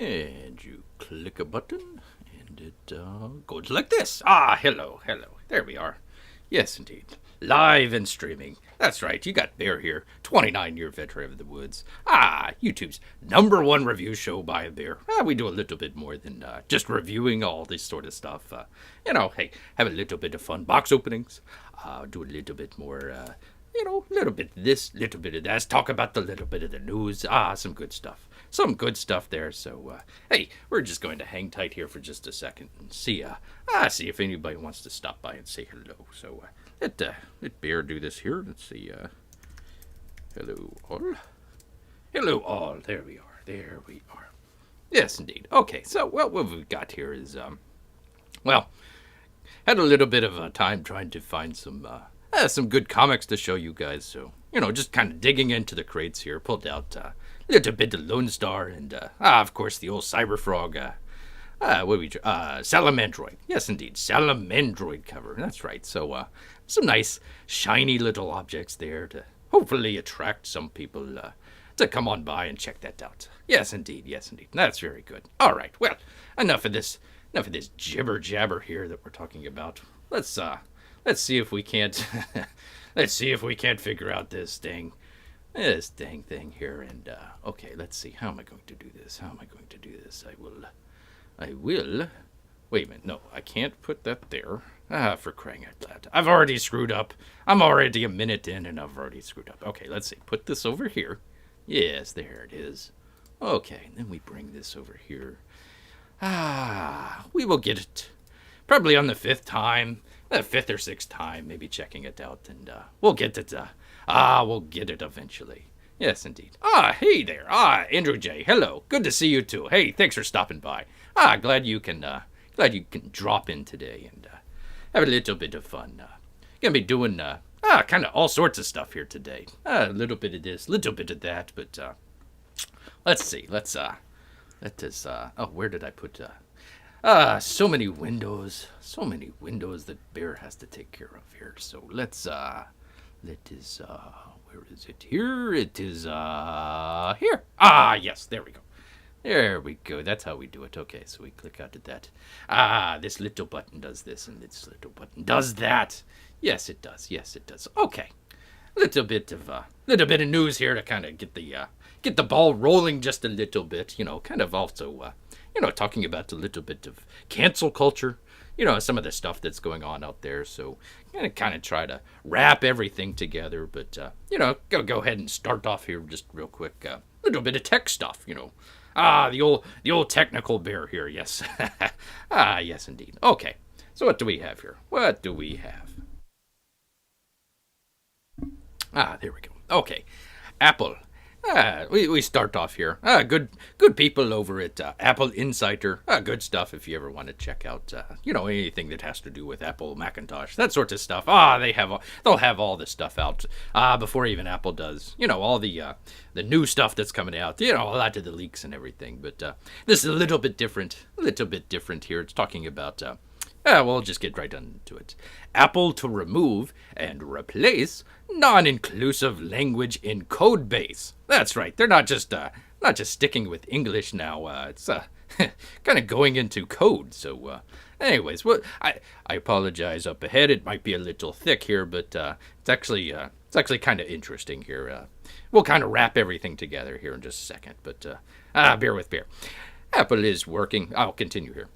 And you click a button, and it goes like this. Ah, hello, hello. There we are. Yes, indeed. Live and streaming. That's right, you got Bear here, 29-year veteran of the woods. Ah, YouTube's #1 review show by a bear. We do a little bit more than just reviewing all this sort of stuff. Hey, have a little bit of fun box openings. Do a little bit more, a little bit of this, little bit of that. Talk about the little bit of the news. Some good stuff. Some good stuff there. So, hey, we're just going to hang tight here for just a second and see if anybody wants to stop by and say hello. So, let Bear do this here. Let's see. Hello all. Hello all. There we are. There we are. Yes, indeed. Okay. So, what we've got here is, had a little bit of a time trying to find some good comics to show you guys. So, just kind of digging into the crates here. Pulled out a little bit of Lone Star and, of course, the old Cyberfrog. Salamandroid. Yes, indeed. Salamandroid cover. That's right. So, some nice, shiny little objects there to hopefully attract some people to come on by and check that out. Yes, indeed. Yes, indeed. That's very good. All right. Well, enough of this jibber jabber here that we're talking about. Let's see if we can't let's see if we can't figure out this dang thing here. And okay, let's see. How am I going to do this? I will. Wait a minute. No, I can't put that there. For crying out loud. I've already screwed up. I'm already a minute in and I've already screwed up. Okay, let's see. Put this over here. Yes, there it is. Okay, and then we bring this over here. We will get it probably on the 5th time. The 5th or 6th time, maybe checking it out, and we'll get it. We'll get it eventually. Yes, indeed. Hey there. Andrew J. Hello. Good to see you too. Hey, thanks for stopping by. Glad you can drop in today and have a little bit of fun. Gonna be doing kind of all sorts of stuff here today. A little bit of this, little bit of that, but let's see. Where did I put? So many windows that Bear has to take care of here. So where is it? Here it is. Here. Yes, there we go. There we go. That's how we do it. Okay, so we click out to that. This little button does this, and this little button does that. Yes, it does. Yes, it does. Okay. Little bit of news here to kind of get the ball rolling just a little bit. Kind of also talking about a little bit of cancel culture. Some of the stuff that's going on out there. So I'm gonna kind of try to wrap everything together. But go ahead and start off here just real quick. Little bit of tech stuff. The old technical Bear here. Yes. Yes, indeed. Okay. So what do we have here? What do we have? There we go. Okay. Apple. We start off here. Good people over at Apple Insider. Good stuff if you ever want to check out, anything that has to do with Apple Macintosh, that sort of stuff. They'll have all the stuff out before even Apple does. All the new stuff that's coming out. A lot of the leaks and everything. But this is a little bit different. Here. It's talking about. We'll just get right into it. Apple to remove and replace non-inclusive language in code base. That's right. They're not just sticking with English now. It's kind of going into code. So, anyways, I apologize up ahead. It might be a little thick here, but it's actually kind of interesting here. We'll kind of wrap everything together here in just a second. But bear with Bear. Apple is working. I'll continue here.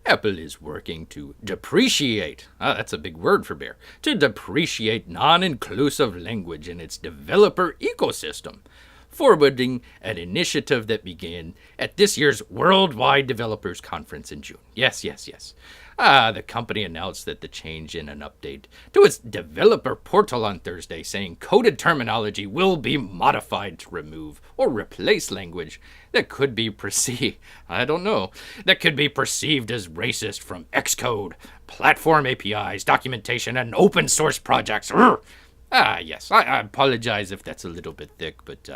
Apple is working to depreciate, that's a big word for Bear, to depreciate non-inclusive language in its developer ecosystem, forwarding an initiative that began at this year's Worldwide Developers Conference in June. Yes. The company announced that the change in an update to its developer portal on Thursday, saying coded terminology will be modified to remove or replace language that could be perceived as racist from Xcode, platform APIs, documentation, and open source projects. Yes, I apologize if that's a little bit thick, but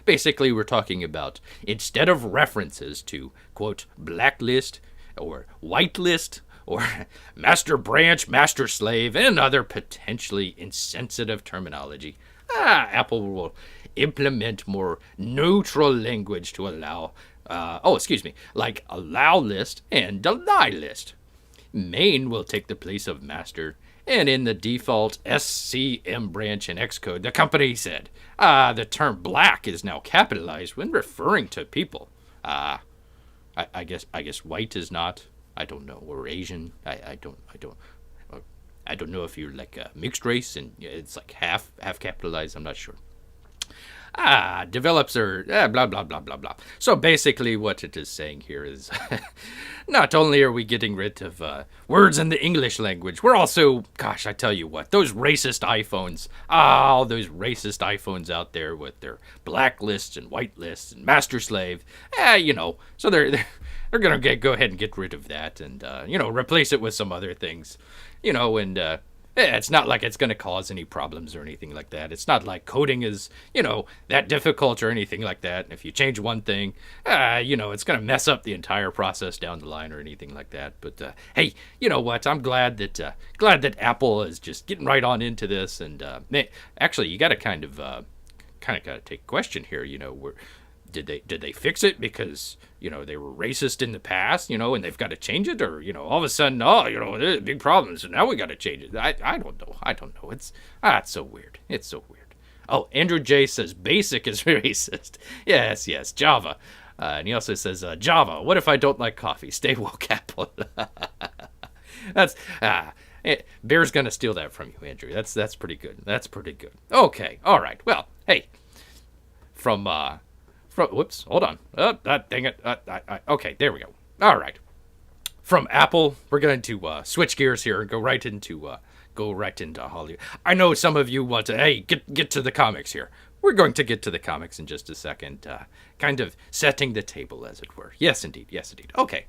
basically we're talking about, instead of references to, quote, blacklist or whitelist or master branch, master slave, and other potentially insensitive terminology, Apple will implement more neutral language to allow, like allow list and deny list. Main will take the place of master, and in the default SCM branch in Xcode, the company said, the term black is now capitalized when referring to people. I guess white is not. I don't know, or Asian. I don't know if you're like a mixed race and it's like half capitalized. I'm not sure. Develops are blah blah blah blah blah. So basically, what it is saying here is, not only are we getting rid of words in the English language, we're also, gosh, I tell you what, those racist iPhones, all those racist iPhones out there with their black lists and white lists and master slave, so they're gonna go ahead and get rid of that and replace it with some other things, and. It's not like it's going to cause any problems or anything like that. It's not like coding is, that difficult or anything like that. And if you change one thing, it's going to mess up the entire process down the line or anything like that. But hey, you know what? I'm glad that Apple is just getting right on into this. And actually, you got to kind of got to take a question here. Did they fix it because they were racist in the past, and they've got to change it, or all of a sudden, there's big problems, and now we got to change it. I don't know. It's so weird. It's so weird. Oh, Andrew J says basic is racist. Yes, Java, and he also says Java. What if I don't like coffee? Stay woke, Apple. That's Bear's gonna steal that from you, Andrew. That's pretty good. That's pretty good. Okay, all right. Well, hey, whoops, hold on. Dang it. Okay, there we go. All right. From Apple, we're going to switch gears here and go right into Hollywood. I know some of you want to, get to the comics here. We're going to get to the comics in just a second, kind of setting the table, as it were. Yes, indeed. Okay.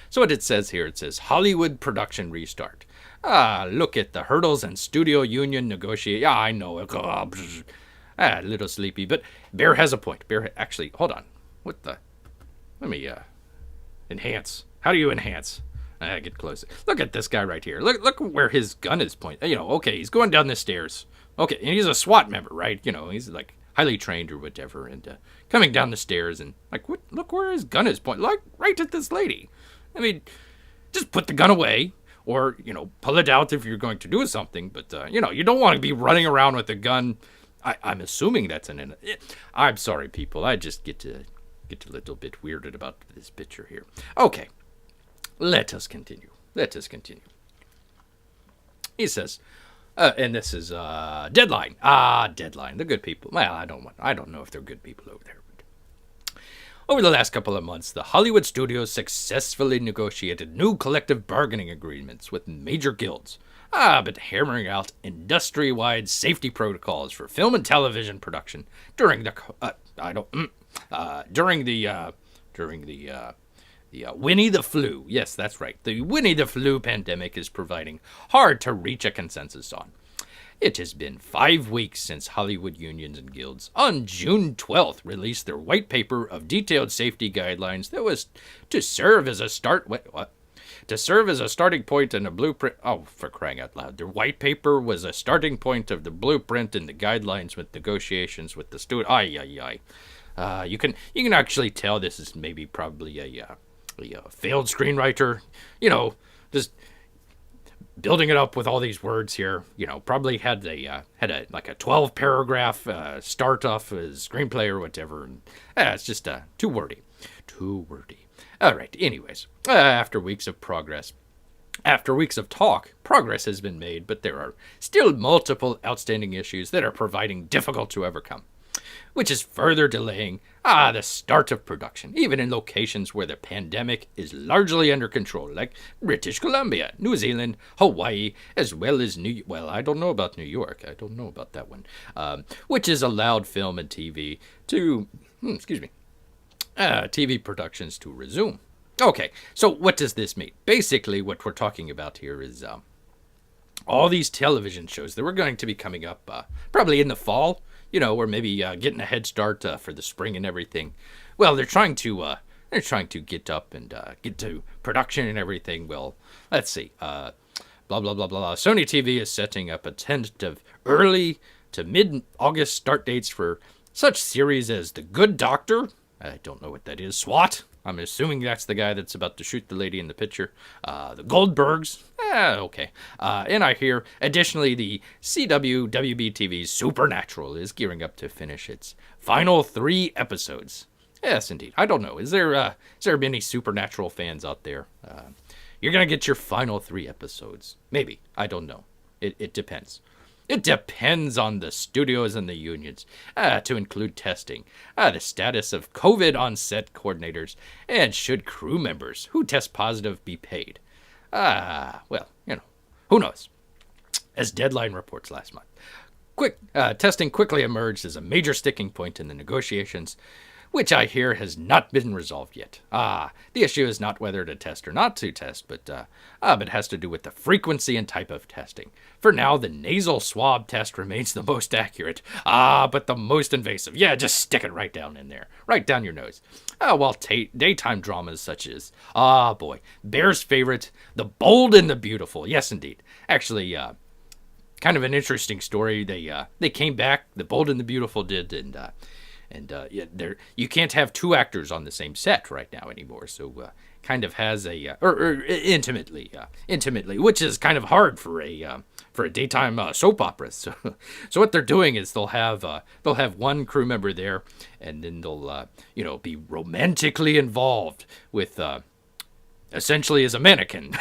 So what it says here, it says Hollywood production restart. Look at the hurdles and studio union negotiate. Yeah, I know. A little sleepy, but Bear has a point. Actually, hold on. Let me enhance. How do you enhance? Get closer. Look at this guy right here. Look where his gun is pointing. Okay, he's going down the stairs. Okay, and he's a SWAT member, right? He's like highly trained or whatever, and coming down the stairs and like, what? Look where his gun is pointing. Like right at this lady. I mean, just put the gun away. Or, pull it out if you're going to do something. But, you don't want to be running around with a gun. I'm assuming that's I'm sorry, people. I just get a little bit weirded about this picture here. Okay, let us continue. He says, and this is Deadline. Deadline. The good people. Well, I don't know if they're good people over there. Over the last couple of months, the Hollywood studios successfully negotiated new collective bargaining agreements with major guilds. But hammering out industry-wide safety protocols for film and television production during the Winnie the Flu. Yes, that's right. The Winnie the Flu pandemic is proving hard to reach a consensus on. It has been 5 weeks since Hollywood unions and guilds on June 12th released their white paper of detailed safety guidelines that was to serve as a starting point and a blueprint. Oh, for crying out loud. Their white paper was a starting point of the blueprint and the guidelines with negotiations with the student. You can actually tell this is probably a failed screenwriter, just building it up with all these words here, probably had a 12 paragraph start off as screenplay or whatever. And it's just too wordy. All right. Anyways, after weeks of talk, progress has been made, but there are still multiple outstanding issues that are proving difficult to overcome, which is further delaying the start of production, even in locations where the pandemic is largely under control, like British Columbia, New Zealand, Hawaii, as well as I don't know about New York. I don't know about that one, which has allowed film and TV to, TV productions to resume. Okay, so what does this mean? Basically, what we're talking about here is all these television shows that were going to be coming up probably in the fall, or maybe getting a head start for the spring and everything. Well, they're trying to get up and get to production and everything. Well, let's see. Blah, blah, blah, blah. Sony TV is setting up a tentative early to mid-August start dates for Such series as The Good Doctor, I don't know what that is, SWAT, I'm assuming that's the guy that's about to shoot the lady in the picture, The Goldbergs, okay. And I hear, additionally, the CW WB TV's Supernatural is gearing up to finish its final 3 episodes. Yes, indeed. I don't know. Is there any Supernatural fans out there? You're going to get your final 3 episodes. Maybe. I don't know. It depends. It depends on the studios and the unions, to include testing, the status of COVID on-set coordinators, and should crew members who test positive be paid. Well, who knows? As Deadline reports last month. Testing quickly emerged as a major sticking point in the negotiations, which I hear has not been resolved yet. The issue is not whether to test or not to test, but has to do with the frequency and type of testing. For now, the nasal swab test remains the most accurate, but the most invasive. Yeah, just stick it right down in there, right down your nose. While daytime dramas such as, Bear's favorite, The Bold and the Beautiful. Yes, indeed. Actually, kind of an interesting story. They came back, The Bold and the Beautiful did, and you can't have 2 actors on the same set right now anymore. So kind of has a intimately, which is kind of hard for a daytime soap opera. So what they're doing is they'll have one crew member there, and then they'll be romantically involved with. Essentially as a mannequin.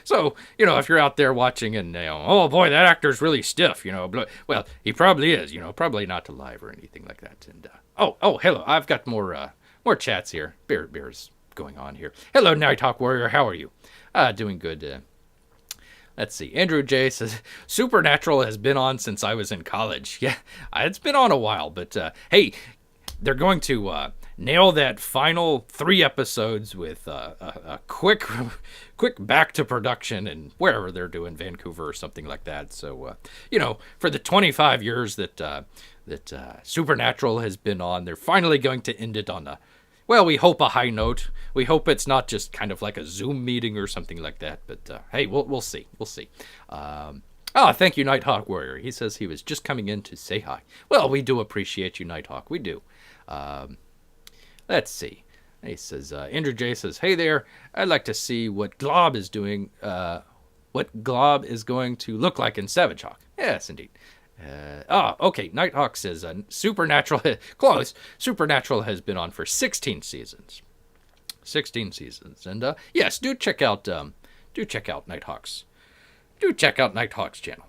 So, if you're out there watching and, oh boy, that actor's really stiff, well, he probably is, probably not alive or anything like that. And, hello, I've got more chats here. Beer's going on here. Hello, Nighthawk Warrior, how are you? Doing good. Let's see. Andrew J says, Supernatural has been on since I was in college. Yeah, it's been on a while, but, hey, they're going to, nail that final 3 episodes with a quick back to production and wherever they're doing, Vancouver or something like that. So, for the 25 years that Supernatural has been on, they're finally going to end it on we hope a high note. We hope it's not just kind of like a Zoom meeting or something like that. But hey, we'll see. We'll see. Thank you, Nighthawk Warrior. He says he was just coming in to say hi. Well, we do appreciate you, Nighthawk. We do. Let's see. He says, Andrew J says, hey there, I'd like to see what Glob is doing, what Glob is going to look like in Savage Hawk. Yes, indeed. Okay, Nighthawk says, Supernatural, close, Supernatural has been on for 16 seasons. 16 seasons. And, yes, do check out Nighthawk's. Do check out Nighthawk's channel.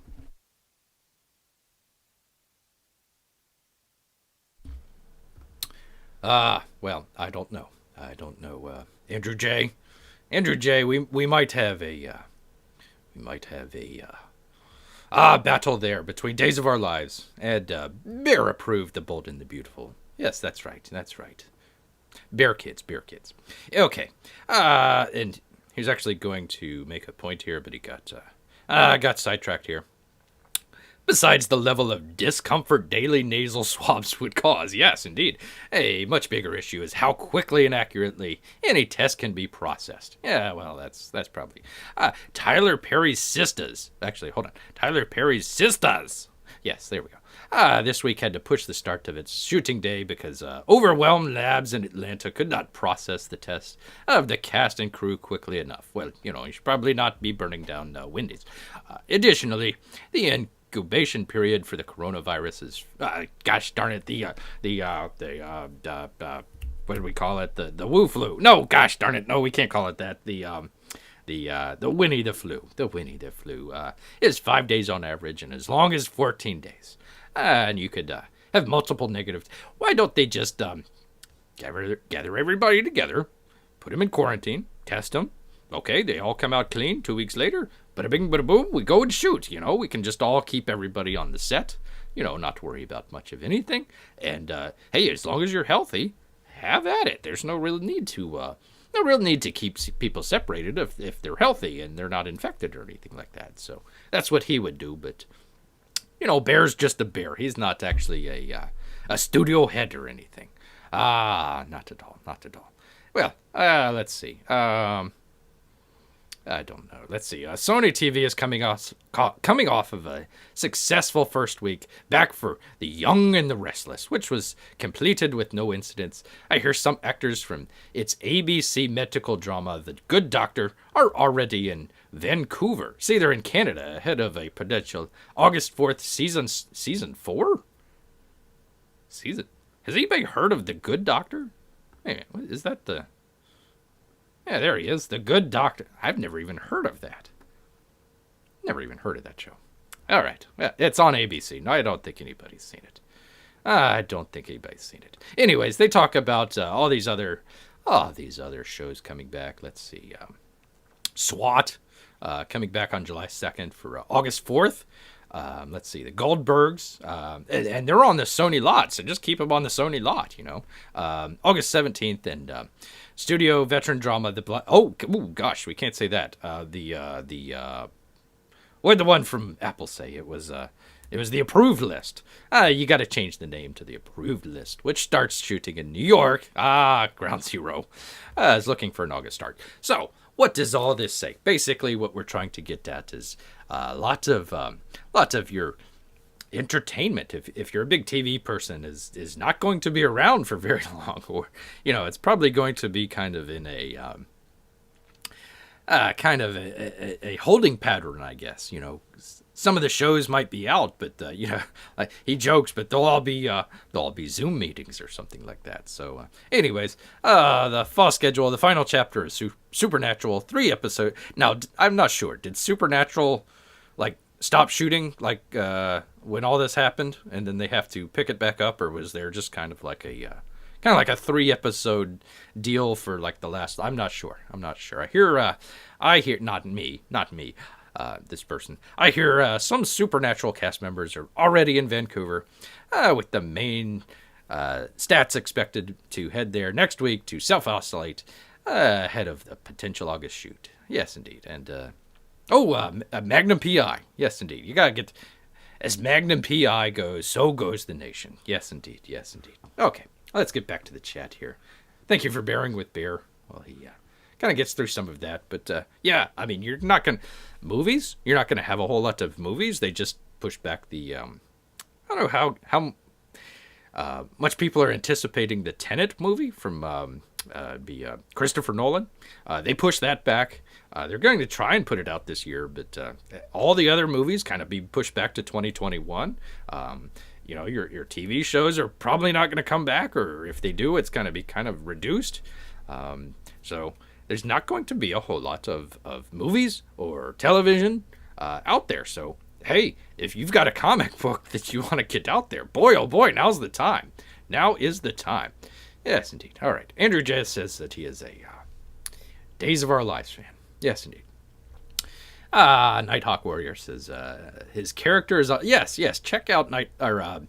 Well, I don't know. Andrew J. We might have a battle there between Days of Our Lives and Bear approved The Bold and the Beautiful. Yes, that's right. Bear kids. Okay. And he's actually going to make a point here, but he got sidetracked here. Besides the level of discomfort daily nasal swabs would cause, yes, indeed. A much bigger issue is how quickly and accurately any test can be processed. Yeah, well, that's probably... Tyler Perry's sisters. Actually, hold on. Tyler Perry's sisters. Yes, there we go. This week had to push the start of its shooting day because overwhelmed labs in Atlanta could not process the test of the cast and crew quickly enough. Well, you should probably not be burning down Wendy's. Additionally, the incubation period for the coronavirus is, gosh darn it, what do we call it? The Wu flu. No, gosh darn it, no, we can't call it that. The Winnie the flu. The Winnie the flu is 5 days on average and as long as 14 days. And you could have multiple negative. Why don't they just gather everybody together, put them in quarantine, test them? Okay, they all come out clean 2 weeks later. Bada bing, bada boom, we go and shoot. We can just all keep everybody on the set, not to worry about much of anything. And, hey, as long as you're healthy, have at it. There's no real need to keep people separated if they're healthy and they're not infected or anything like that. So that's what he would do. But, Bear's just a bear. He's not actually a studio head or anything. Not at all. Well, let's see. I don't know. Let's see. Sony TV is coming off of a successful first week back for The Young and the Restless, which was completed with no incidents. I hear some actors from its ABC medical drama, The Good Doctor, are already in Vancouver. See, they're in Canada ahead of a potential August 4th season 4? Season? Has anybody heard of The Good Doctor? Hey, is that the... Yeah, there he is, The Good Doctor. I've never even heard of that. Never even heard of that show. All right, well, it's on ABC. No, I don't think anybody's seen it. Anyways, they talk about all these other shows coming back. Let's see, SWAT coming back on July 2nd for August 4th. Let's see, the Goldbergs, and they're on the Sony lot, so just keep them on the Sony lot, August 17th, and studio veteran drama, we can't say that. What did the one from Apple say? It was the approved list. You got to change the name to the approved list, which starts shooting in New York. Ground Zero is looking for an August start. So, what does all this say? Basically, what we're trying to get at is lots of your entertainment. If you're a big TV person, is not going to be around for very long, or it's probably going to be kind of in a a holding pattern, I guess. Some of the shows might be out, but like he jokes, but they'll all be Zoom meetings or something like that. So, anyways, the fall schedule, the final chapter is Supernatural, 3 episodes. Now, I'm not sure. Did Supernatural stop shooting when all this happened, and then they have to pick it back up, or was there just kind of like a 3-episode deal for the last? I'm not sure. I hear not me. This person. I hear some Supernatural cast members are already in Vancouver, with the main stats expected to head there next week to self-isolate ahead of the potential August shoot. Yes, indeed. And Magnum PI. Yes, indeed. You gotta get, as Magnum PI goes, so goes the nation. Yes, indeed. Yes, indeed. Okay, let's get back to the chat here. Thank you for bearing with Bear. Well, he kind of gets through some of that, but you're not gonna have a whole lot of movies. They just push back the I don't know how much people are anticipating the Tenet movie from Christopher Nolan. They pushed that back. They're going to try and put it out this year, but all the other movies kind of be pushed back to 2021. Your TV shows are probably not going to come back, or if they do, it's going to be kind of reduced. So there's not going to be a whole lot of movies or television out there. So, hey, if you've got a comic book that you want to get out there, boy, oh boy, now's the time. Now is the time. Yes, indeed. All right. Andrew J. says that he is a Days of Our Lives fan. Yes, indeed. Nighthawk Warrior says his character is... yes. Check out Nighthawk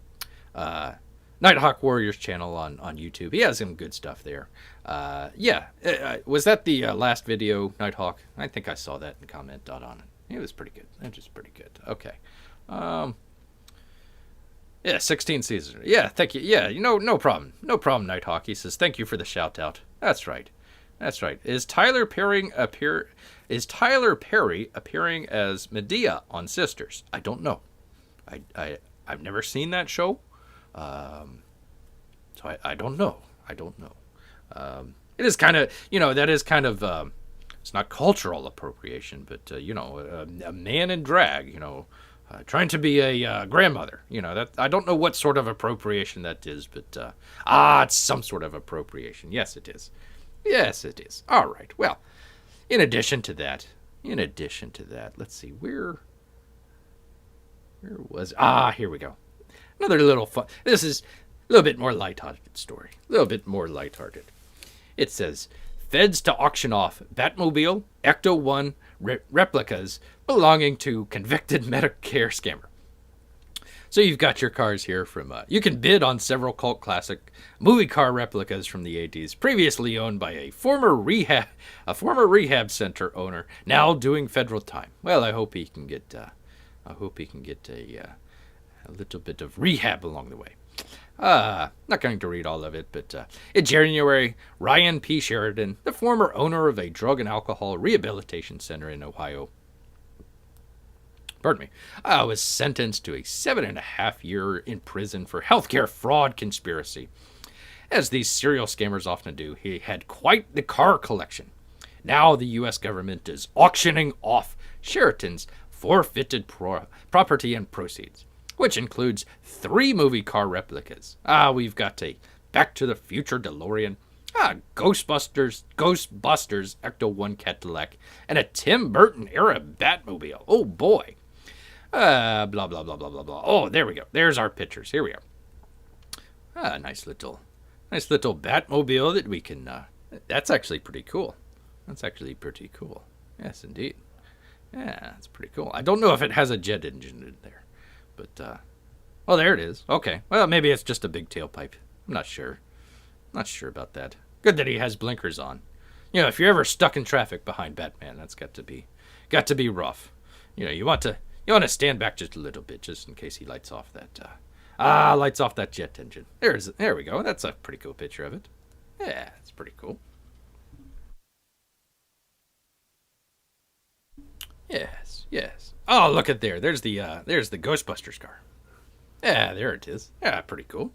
Warrior's channel on YouTube. He has some good stuff there. Was that the last video, Nighthawk? I think I saw that and commented on it. It was pretty good. That was pretty good. Okay. 16 seasons. Yeah, thank you. Yeah, no problem. No problem, Nighthawk. He says, thank you for the shout out. That's right. Is Tyler Perry appearing as Medea on Sisters? I don't know. I've never seen that show. So I don't know. It is kind of, that is kind of, it's not cultural appropriation, but, a man in drag, trying to be a grandmother, that I don't know what sort of appropriation that is, but, it's some sort of appropriation. Yes, it is. All right. Well, in addition to that, let's see, where was, here we go. Another little fun. This is a little bit more lighthearted story. It says, feds to auction off Batmobile Ecto-1 replicas belonging to convicted Medicare scammer. So you've got your cars here from, you can bid on several cult classic movie car replicas from the 80s, previously owned by a former rehab center owner, now doing federal time. Well, I hope he can get a little bit of rehab along the way. Not going to read all of it, but in January, Ryan P. Sheridan, the former owner of a drug and alcohol rehabilitation center in Ohio, pardon me, was sentenced to a 7.5 year in prison for healthcare fraud conspiracy. As these serial scammers often do, he had quite the car collection. Now the U.S. government is auctioning off Sheridan's forfeited property and proceeds, which includes 3 movie car replicas. We've got a Back to the Future DeLorean, Ghostbusters Ecto-1 Cadillac, and a Tim Burton era Batmobile. Oh boy. Blah, blah, blah, blah, blah, blah. Oh, there we go. There's our pictures. Here we are. Nice little Batmobile that we can, that's actually pretty cool. That's actually pretty cool. Yes, indeed. Yeah, that's pretty cool. I don't know if it has a jet engine in there, but, oh, there it is. Okay. Well, maybe it's just a big tailpipe. I'm not sure. Not sure about that. Good that he has blinkers on. You know, if you're ever stuck in traffic behind Batman, that's got to be rough. You know, you want to stand back just a little bit, just in case he lights off that jet engine. There we go. That's a pretty cool picture of it. Yeah, it's pretty cool. Yes, yes. Oh, look at there. There's the Ghostbusters car. Yeah, there it is. Yeah, pretty cool.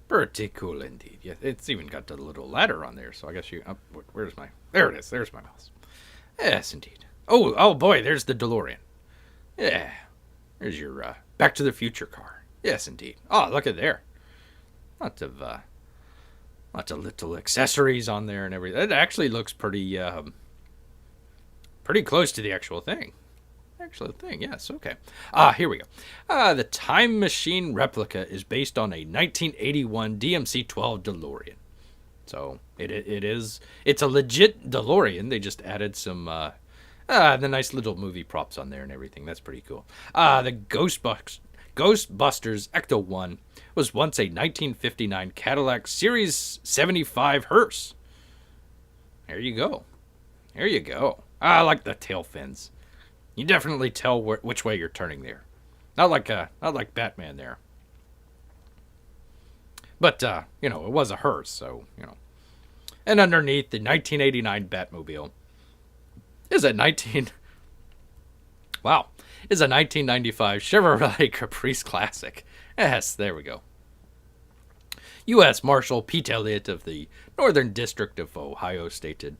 Pretty cool indeed. Yeah, it's even got the little ladder on there. So I guess where's my? There it is. There's my mouse. Yes, indeed. Oh boy. There's the DeLorean. Yeah. There's your Back to the Future car. Yes, indeed. Oh, look at there. Lots of little accessories on there and everything. It actually looks pretty close to the actual thing. Actual thing, yes, okay. Here we go. The Time Machine replica is based on a 1981 DMC-12 DeLorean. So it's a legit DeLorean. They just added some the nice little movie props on there and everything. That's pretty cool. The Ghostbusters Ecto-1 was once a 1959 Cadillac Series 75 hearse. There you go. There you go. I like the tail fins. You definitely tell which way you're turning there. Not like Batman there. But it was a hearse, so And underneath the 1989 Batmobile is a 1995 Chevrolet Caprice Classic. Yes, there we go. U.S. Marshal Pete Elliott of the Northern District of Ohio stated,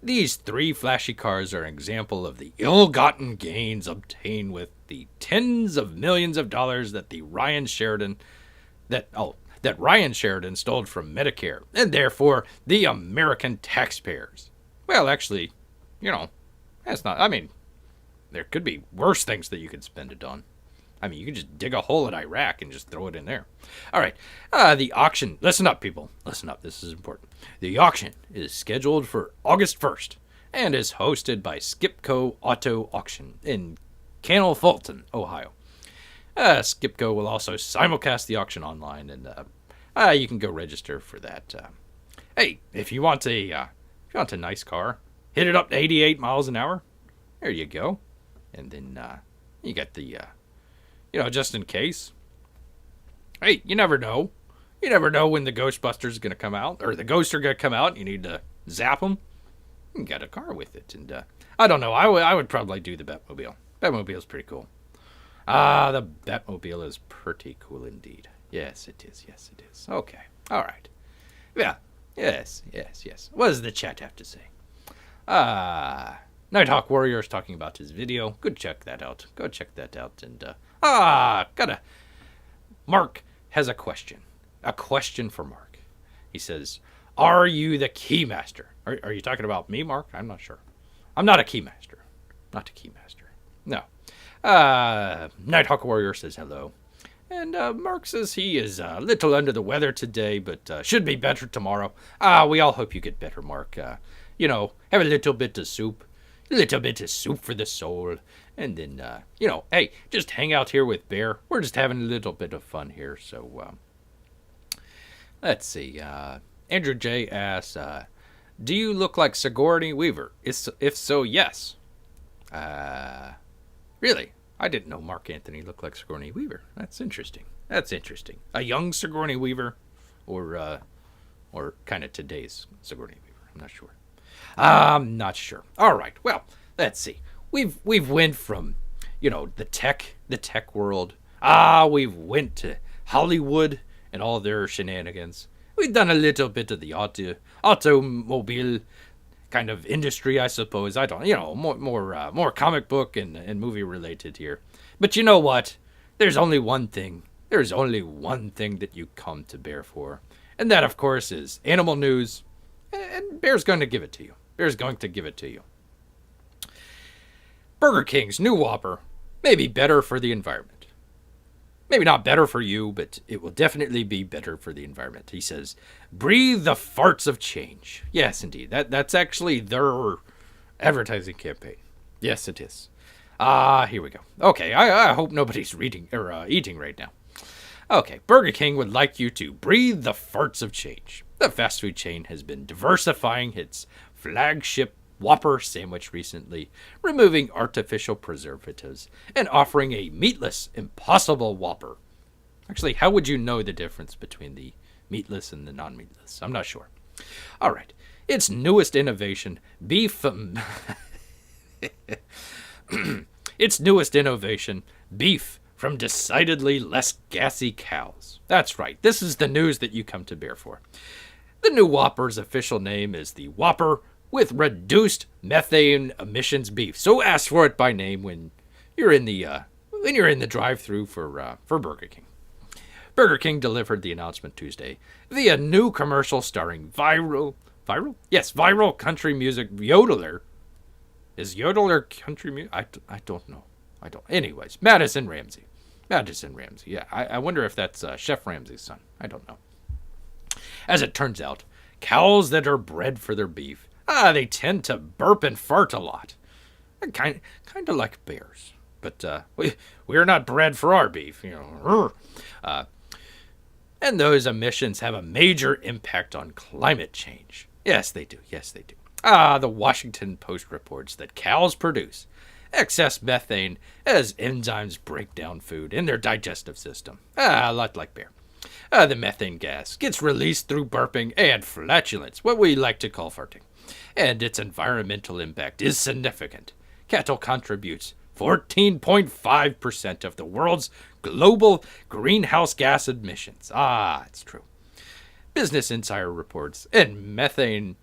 "These 3 flashy cars are an example of the ill-gotten gains obtained with the tens of millions of dollars that Ryan Sheridan stole from Medicare, and therefore the American taxpayers." Well, actually, that's not, there could be worse things that you could spend it on. You could just dig a hole in Iraq and just throw it in there. All right. The auction. Listen up, people. Listen up. This is important. The auction is scheduled for August 1st and is hosted by Skipco Auto Auction in Canal Fulton, Ohio. Skipco will also simulcast the auction online, and you can go register for that. Hey, if you want a nice car, hit it up to 88 miles an hour. There you go. And then you got the just in case. Hey, you never know. You never know when the Ghostbusters is going to come out, or the ghosts are going to come out, and you need to zap them. You got a car with it. And I don't know. I would probably do the Batmobile. Batmobile's pretty cool. The Batmobile is pretty cool indeed. Yes, it is. Yes, it is. Okay. All right. Yeah. Yes. What does the chat have to say? Nighthawk Warrior is talking about his video. Go check that out. And, Mark has a question. A question for Mark. He says, "Are you the Keymaster?" Are you talking about me, Mark? I'm not sure. I'm not a Keymaster. Not a Keymaster. No. Nighthawk Warrior says hello. And Mark says he is a little under the weather today, but should be better tomorrow. We all hope you get better, Mark. Have a little bit of soup. A little bit of soup for the soul. And then, hey, just hang out here with Bear. We're just having a little bit of fun here. So, let's see. Andrew J. asks, do you look like Sigourney Weaver? If so, yes. Really? I didn't know Mark Anthony looked like Sigourney Weaver. That's interesting. That's interesting. A young Sigourney Weaver, or kind of today's Sigourney Weaver. I'm not sure. I'm not sure. All right. Well, let's see. We've went from, the tech world. We've went to Hollywood and all their shenanigans. We've done a little bit of the automobile kind of industry, I suppose. I don't, more comic book and movie related here. But you know what? There's only one thing. There's only one thing that you come to Bear for. And that, of course, is animal news. And Bear's going to give it to you. Bear's going to give it to you. Burger King's new Whopper may be better for the environment. Maybe not better for you, but it will definitely be better for the environment. He says, breathe the farts of change. Yes, indeed. That's actually their advertising campaign. Yes, it is. Here we go. Okay, I hope nobody's reading or eating right now. Okay, Burger King would like you to breathe the farts of change. The fast food chain has been diversifying its flagship Whopper sandwich recently, removing artificial preservatives and offering a meatless Impossible Whopper. Actually, how would you know the difference between the meatless and the non-meatless? I'm not sure. All right. Its newest innovation, its newest innovation, beef from decidedly less gassy cows. That's right. This is the news that you come to Bear for. The new Whopper's official name is the Whopper with reduced methane emissions beef. So ask for it by name when you're in the drive-thru for Burger King. Burger King delivered the announcement Tuesday via new commercial starring viral? Yes, viral country music yodeler. Is yodeler country music? I don't know. Anyways, Madison Ramsey. Yeah, I wonder if that's Chef Ramsey's son. I don't know. As it turns out, cows that are bred for their beef, they tend to burp and fart a lot. Kind of like bears. But we're not bred for our beef, and those emissions have a major impact on climate change. Yes, they do. The Washington Post reports that cows produce excess methane as enzymes break down food in their digestive system. A lot like bear. The methane gas gets released through burping and flatulence, what we like to call farting. And its environmental impact is significant. Cattle contributes 14.5% of the world's global greenhouse gas emissions. It's true. Business Insider reports Business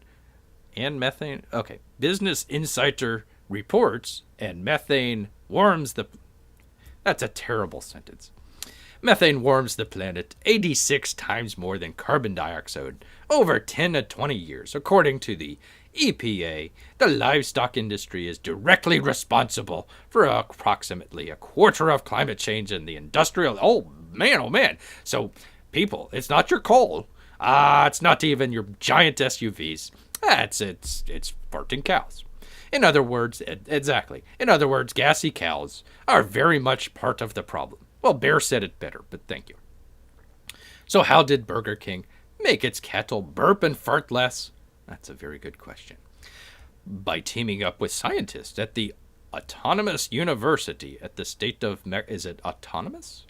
Insider reports and methane warms the... That's a terrible sentence. Methane warms the planet 86 times more than carbon dioxide over 10 to 20 years. According to the EPA, the livestock industry is directly responsible for approximately a quarter of climate change in the industrial... Oh, man. So, people, it's not your coal. It's not even your giant SUVs. It's farting cows. In other words, exactly. In other words, gassy cows are very much part of the problem. Well, Bear said it better, but thank you. So how did Burger King make its cattle burp and fart less? That's a very good question. By teaming up with scientists at the Autonomous University at the state of... Is it autonomous?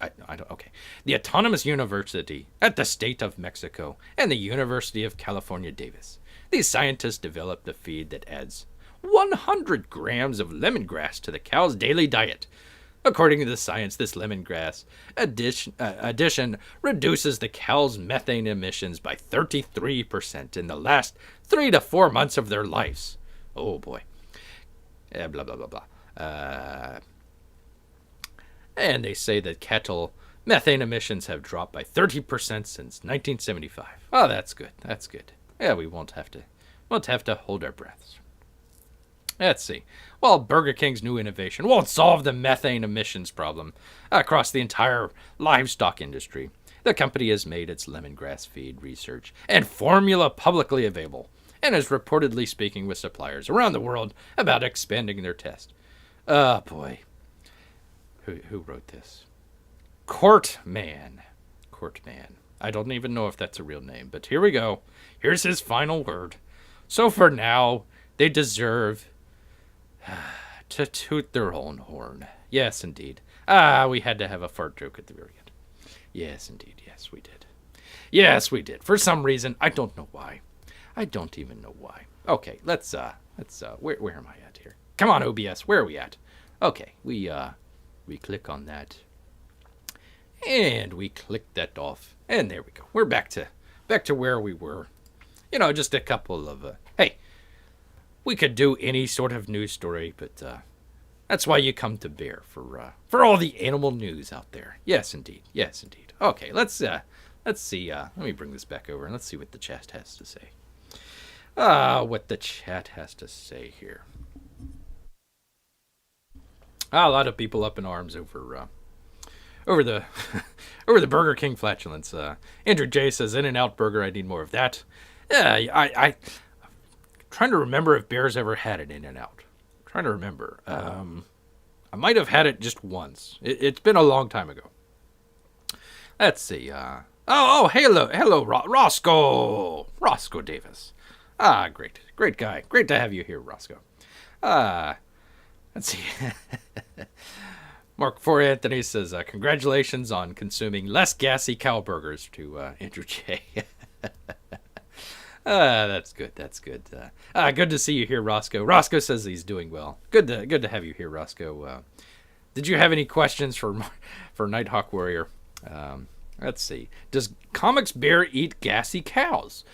I don't... Okay. The Autonomous University at the state of Mexico and the University of California, Davis. These scientists developed a feed that adds 100 grams of lemongrass to the cow's daily diet. According to the science, this lemongrass addition reduces the cow's methane emissions by 33% in the last 3 to 4 months of their lives. Oh boy. Blah, blah, blah, blah. And they say that cattle methane emissions have dropped by 30% since 1975. Oh, that's good. That's good. Yeah, we won't have to hold our breaths. Let's see. While Burger King's new innovation won't solve the methane emissions problem across the entire livestock industry, the company has made its lemongrass feed research and formula publicly available and is reportedly speaking with suppliers around the world about expanding their test. Oh, boy. Who wrote this? Courtman. I don't even know if that's a real name, but here we go. Here's his final word. So for now, they deserve to toot their own horn. Yes, indeed. We had to have a fart joke at the very end. Yes, indeed. Yes, we did. Yes, we did. For some reason, I don't know why. I don't even know why. Okay, where am I at here? Come on, OBS, where are we at? Okay, we click on that. And we click that off. And there we go. We're back to where we were. Just a couple of, hey, we could do any sort of news story, but that's why you come to Bear for all the animal news out there. Yes, indeed. Yes, indeed. Okay, let's see. Let me bring this back over and let's see what the chat has to say. What the chat has to say here. A lot of people up in arms over the over the Burger King flatulence. Andrew J says, In-N-Out Burger, I need more of that. Yeah, I'm trying to remember if Bear's ever had an In-N-Out. Trying to remember. I might have had it just once. It's been a long time ago. Let's see. Hello, Roscoe Davis. Great guy. Great to have you here, Roscoe. Let's see. Mark For Anthony says, congratulations on consuming less gassy cow burgers to Andrew J. That's good. Good to see you here, Roscoe. Roscoe says he's doing well. Good to have you here, Roscoe. Did you have any questions for Nighthawk Warrior? Let's see. Does Comics Bear eat gassy cows?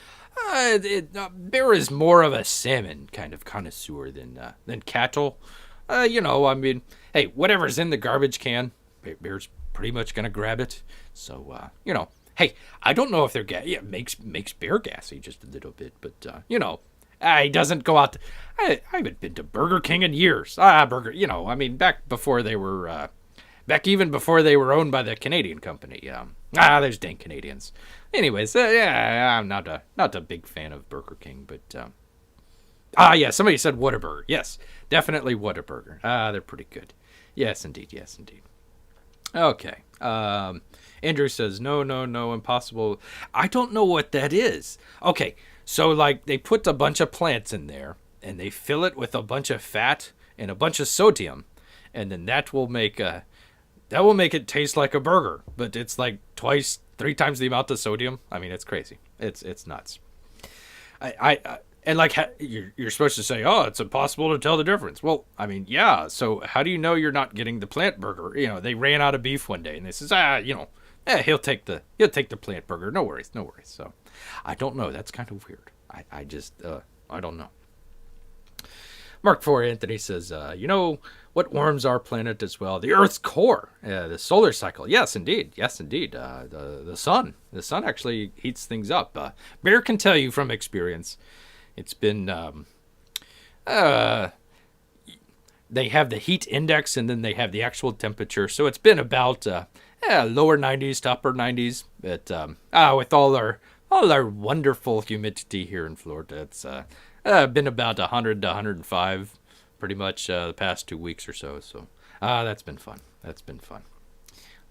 Bear is more of a salmon kind of connoisseur than cattle. Hey, whatever's in the garbage can, Bear's pretty much gonna grab it. So, hey, I don't know if they're makes Bear gassy just a little bit, but he doesn't go out. I haven't been to Burger King in years. Back before they were, even before they were owned by the Canadian company. There's dang Canadians. Anyways, I'm not a big fan of Burger King, but somebody said Whataburger. Yes, definitely Whataburger. They're pretty good. Yes, indeed. Okay. Andrew says, no, impossible. I don't know what that is. Okay, so like they put a bunch of plants in there and they fill it with a bunch of fat and a bunch of sodium, and then that will make it taste like a burger, but it's like 3 times the amount of sodium. I mean, it's crazy. It's nuts. And like you're supposed to say, oh, it's impossible to tell the difference. Well, I mean, yeah. So how do you know you're not getting the plant burger? They ran out of beef one day, and they says, he'll take the plant burger. No worries. So I don't know. That's kind of weird. I just I don't know. Mark For Anthony says, what warms our planet as well? The Earth's core, the solar cycle. Yes, indeed. The sun. The sun actually heats things up. Bear can tell you from experience. It's been, they have the heat index and then they have the actual temperature. So it's been about lower 90s to upper 90s. But with all our wonderful humidity here in Florida, it's been about 100 to 105 pretty much the past 2 weeks or so. So that's been fun.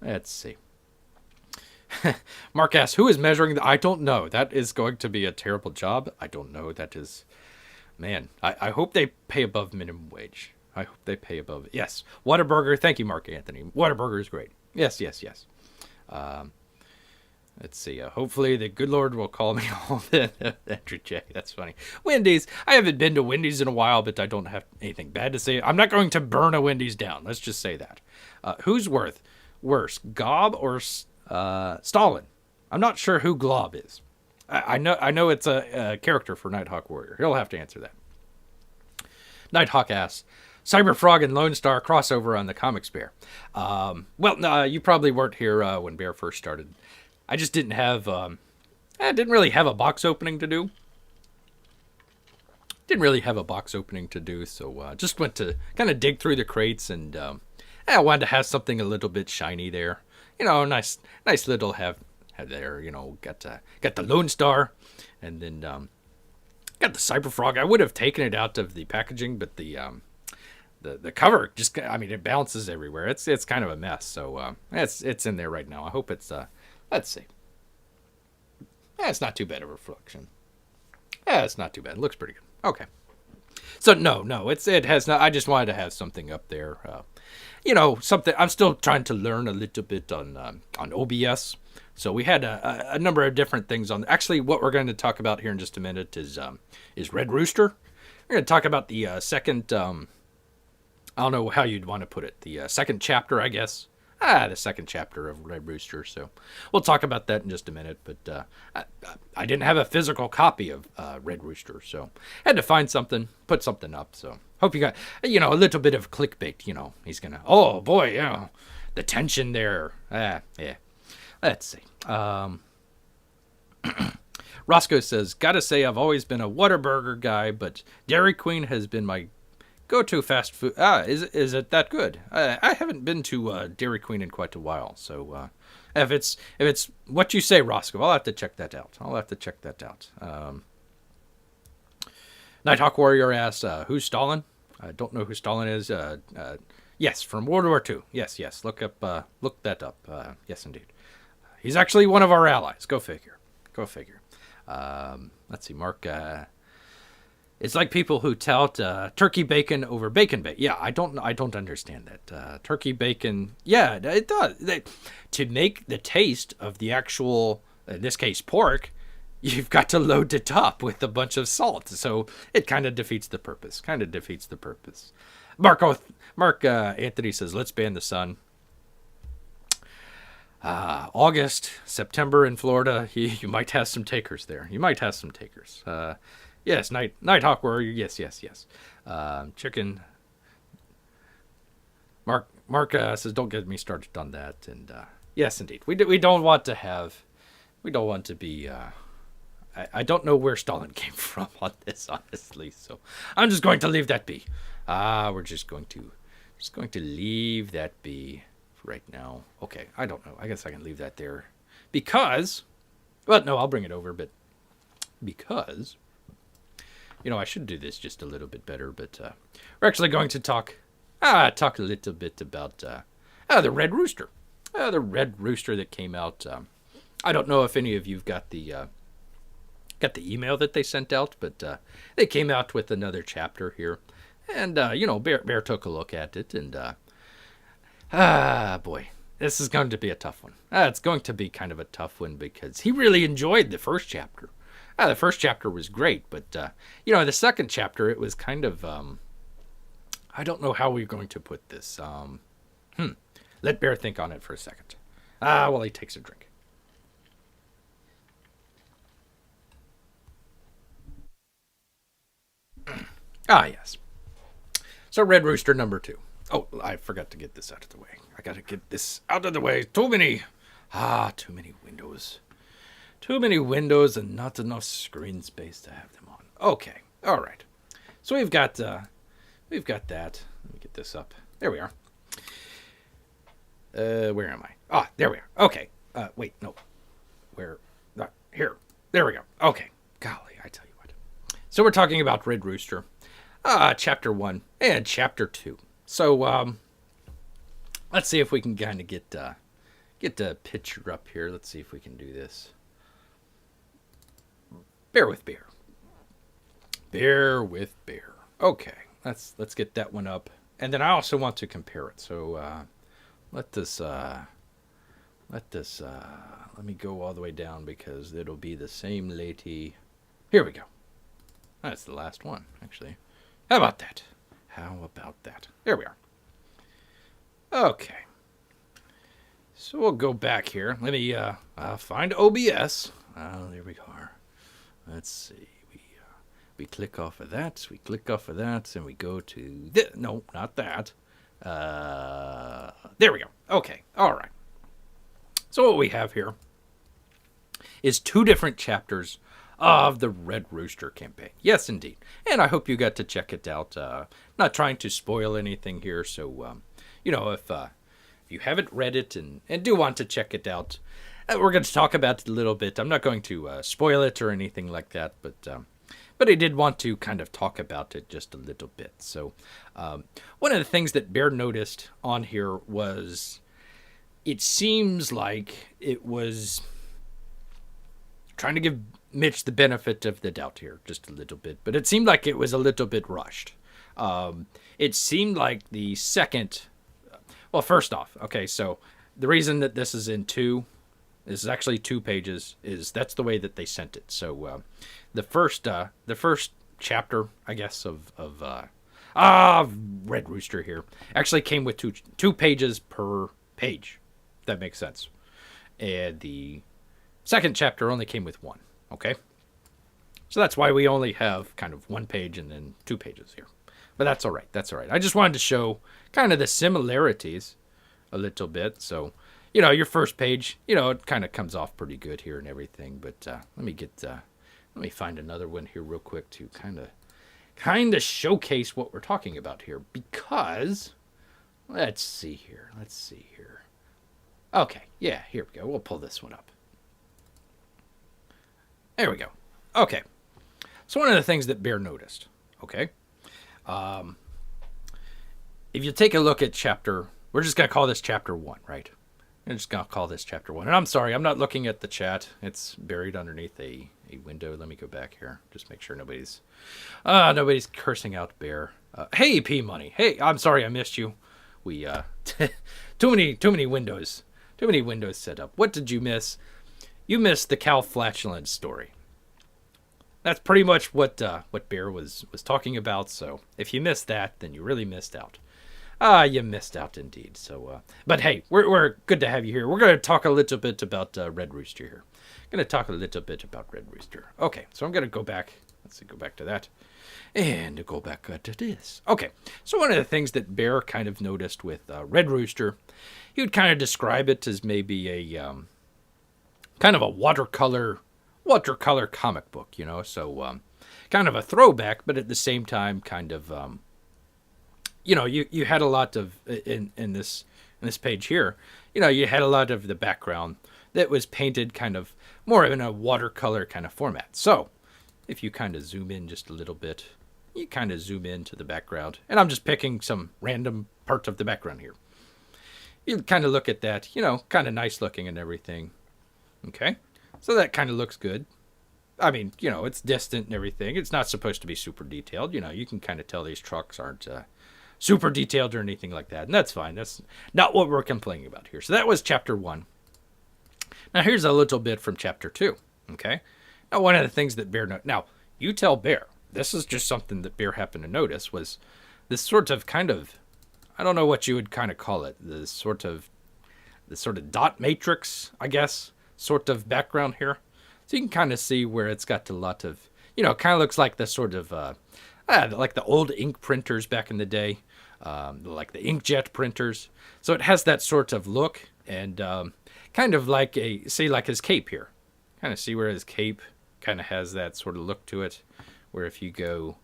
Let's see. Mark asks, who is measuring I don't know. That is going to be a terrible job. I don't know. That is, man, I hope they pay above minimum wage. I hope they pay above it. Yes. Whataburger. Thank you, Mark Anthony. Whataburger is great. Yes. Let's see. Hopefully the good Lord will call me home. Andrew J. That's funny. Wendy's. I haven't been to Wendy's in a while, but I don't have anything bad to say. I'm not going to burn a Wendy's down. Let's just say that. Who's worse, Gob or Stalin? I'm not sure who Glob is. I know it's a character for Nighthawk Warrior. He'll have to answer that. Nighthawk asks, Cyberfrog and Lone Star crossover on the Comics Bear. No, you probably weren't here when Bear first started. I just didn't have, I didn't really have a box opening to do. So just went to kind of dig through the crates, and I wanted to have something a little bit shiny there. Nice little have there. Got the Lone Star, and then got the Cyberfrog. I would have taken it out of the packaging, but the cover just, it bounces everywhere. It's kind of a mess. So it's in there right now. I hope it's let's see. It's not too bad of a reflection. It's not too bad. It looks pretty good. Okay. So no, it has not. I just wanted to have something up there. Something. I'm still trying to learn a little bit on OBS. So we had a number of different things on. Actually, what we're going to talk about here in just a minute is Red Rooster. We're going to talk about the second. I don't know how you'd want to put it. The second chapter, I guess. The second chapter of Red Rooster. So we'll talk about that in just a minute. But I didn't have a physical copy of Red Rooster, so I had to find something, put something up. So hope you got, a little bit of clickbait. He's gonna. Oh boy, the tension there. Yeah. Let's see. Roscoe says, "Gotta say, I've always been a Whataburger guy, but Dairy Queen has been my go-to fast food." Is it that good? I haven't been to Dairy Queen in quite a while, so if it's what you say, Roscoe, I'll have to check that out. Nighthawk Warrior asks, "Who's Stalin?" I don't know who Stalin is. Yes, from World War II. Yes. Look that up. Yes, indeed. He's actually one of our allies. Go figure. Let's see, Mark. It's like people who tout turkey bacon over bacon bacon. Yeah, I don't understand that. Turkey bacon, yeah, it does. To make the taste of the actual, in this case, pork, you've got to load it up with a bunch of salt. So it kind of defeats the purpose. Mark Anthony says, "Let's ban the sun." August, September in Florida, you might have some takers there. Yes, Nighthawk Warrior. Yes. Chicken. Mark says, "Don't get me started on that." And yes, indeed, we don't want to have. We don't want to be. I don't know where Stalin came from on this, honestly. So I'm just going to leave that be. We're just going to leave that be for right now. Okay, I don't know. I guess I can leave that there because. Well, no, I'll bring it over, but because. I should do this just a little bit better, but we're actually going to talk a little bit about the Red Rooster. The Red Rooster that came out. I don't know if any of you've got the email that they sent out, but they came out with another chapter here. And, Bear took a look at it, and boy, this is going to be a tough one. It's going to be kind of a tough one because he really enjoyed the first chapter. The first chapter was great, but, the second chapter, it was kind of, I don't know how we're going to put this. Let Bear think on it for a second. While he takes a drink. Yes. So Red Rooster number 2. Oh, I forgot to get this out of the way. I got to get this out of the way. Too many windows. Too many windows and not enough screen space to have them on. Okay. All right. So we've got that. Let me get this up. There we are. Where am I? There we are. Okay. Wait, no. Where? Here. There we go. Okay. Golly, I tell you what. So we're talking about Red Rooster. Chapter 1 and Chapter 2. So, let's see if we can kind of get the picture up here. Let's see if we can do this. Bear with Bear. Okay, let's get that one up. And then I also want to compare it. So, let me go all the way down because it'll be the same lady. Here we go. That's the last one, actually. How about that? There we are. Okay. So we'll go back here. Let me find OBS. There we are. Let's see. We click off of that. And we go to this. No, not that. There we go. Okay. All right. So what we have here is 2 different chapters of the Red Rooster campaign. Yes, indeed. And I hope you got to check it out. Not trying to spoil anything here. So, if you haven't read it and do want to check it out, we're going to talk about it a little bit. I'm not going to spoil it or anything like that, but I did want to kind of talk about it just a little bit. So, one of the things that Bear noticed on here was it seems like it was trying to give Mitch the benefit of the doubt here just a little bit, but it seemed like it was a little bit rushed. It seemed like the second. Well, first off, okay, so the reason that this is in two, this is actually 2 pages, is that's the way that they sent it. So the first chapter, I guess, of Red Rooster here actually came with two pages per page. If that makes sense. And the second chapter only came with 1. Okay, so that's why we only have kind of 1 page and then 2 pages here. But that's all right. That's all right. I just wanted to show kind of the similarities a little bit. So, your first page, it kind of comes off pretty good here and everything. But let me find another one here real quick to kind of showcase what we're talking about here. Because let's see here. Okay, yeah, here we go. We'll pull this one up. There we go. Okay. So one of the things that Bear noticed, okay, if you take a look at we're just going to call this chapter 1, right? I'm just going to call this chapter 1. And I'm sorry, I'm not looking at the chat. It's buried underneath a window. Let me go back here. Just make sure nobody's cursing out Bear. Hey, P-Money. Hey, I'm sorry I missed you. We, too many windows. Too many windows set up. What did you miss? You missed the cow flatulence story. That's pretty much what Bear was talking about. So if you missed that, then you really missed out. You missed out indeed. So, but hey, we're good to have you here. We're going to talk a little bit about Red Rooster here. Going to talk a little bit about Red Rooster. Okay, so I'm going to go back. Let's see, go back to that, and go back to this. Okay, so one of the things that Bear kind of noticed with Red Rooster, he would kind of describe it as maybe a kind of a watercolor comic book, so kind of a throwback, but at the same time kind of you had a lot of in this page here, you had a lot of the background that was painted kind of more in a watercolor kind of format. So if you kind of zoom in just a little bit, you kind of zoom into the background, and I'm just picking some random part of the background here. You kind of look at that, kind of nice looking and everything. Okay, so that kind of looks good. I mean, it's distant and everything. It's not supposed to be super detailed. You can kind of tell these trucks aren't super detailed or anything like that. And that's fine. That's not what we're complaining about here. So that was chapter 1. Now here's a little bit from chapter 2. Okay. Now one of the things that Bear now you tell Bear, this is just something that Bear happened to notice, was this sort of kind of, I don't know what you would kind of call it, the sort of dot matrix, I guess, sort of background here. So you can kind of see where it's got a lot of, it kind of looks like the sort of, like the old ink printers back in the day, like the inkjet printers. So it has that sort of look, and kind of like like his cape here. Kind of see where his cape kind of has that sort of look to it, where if you go,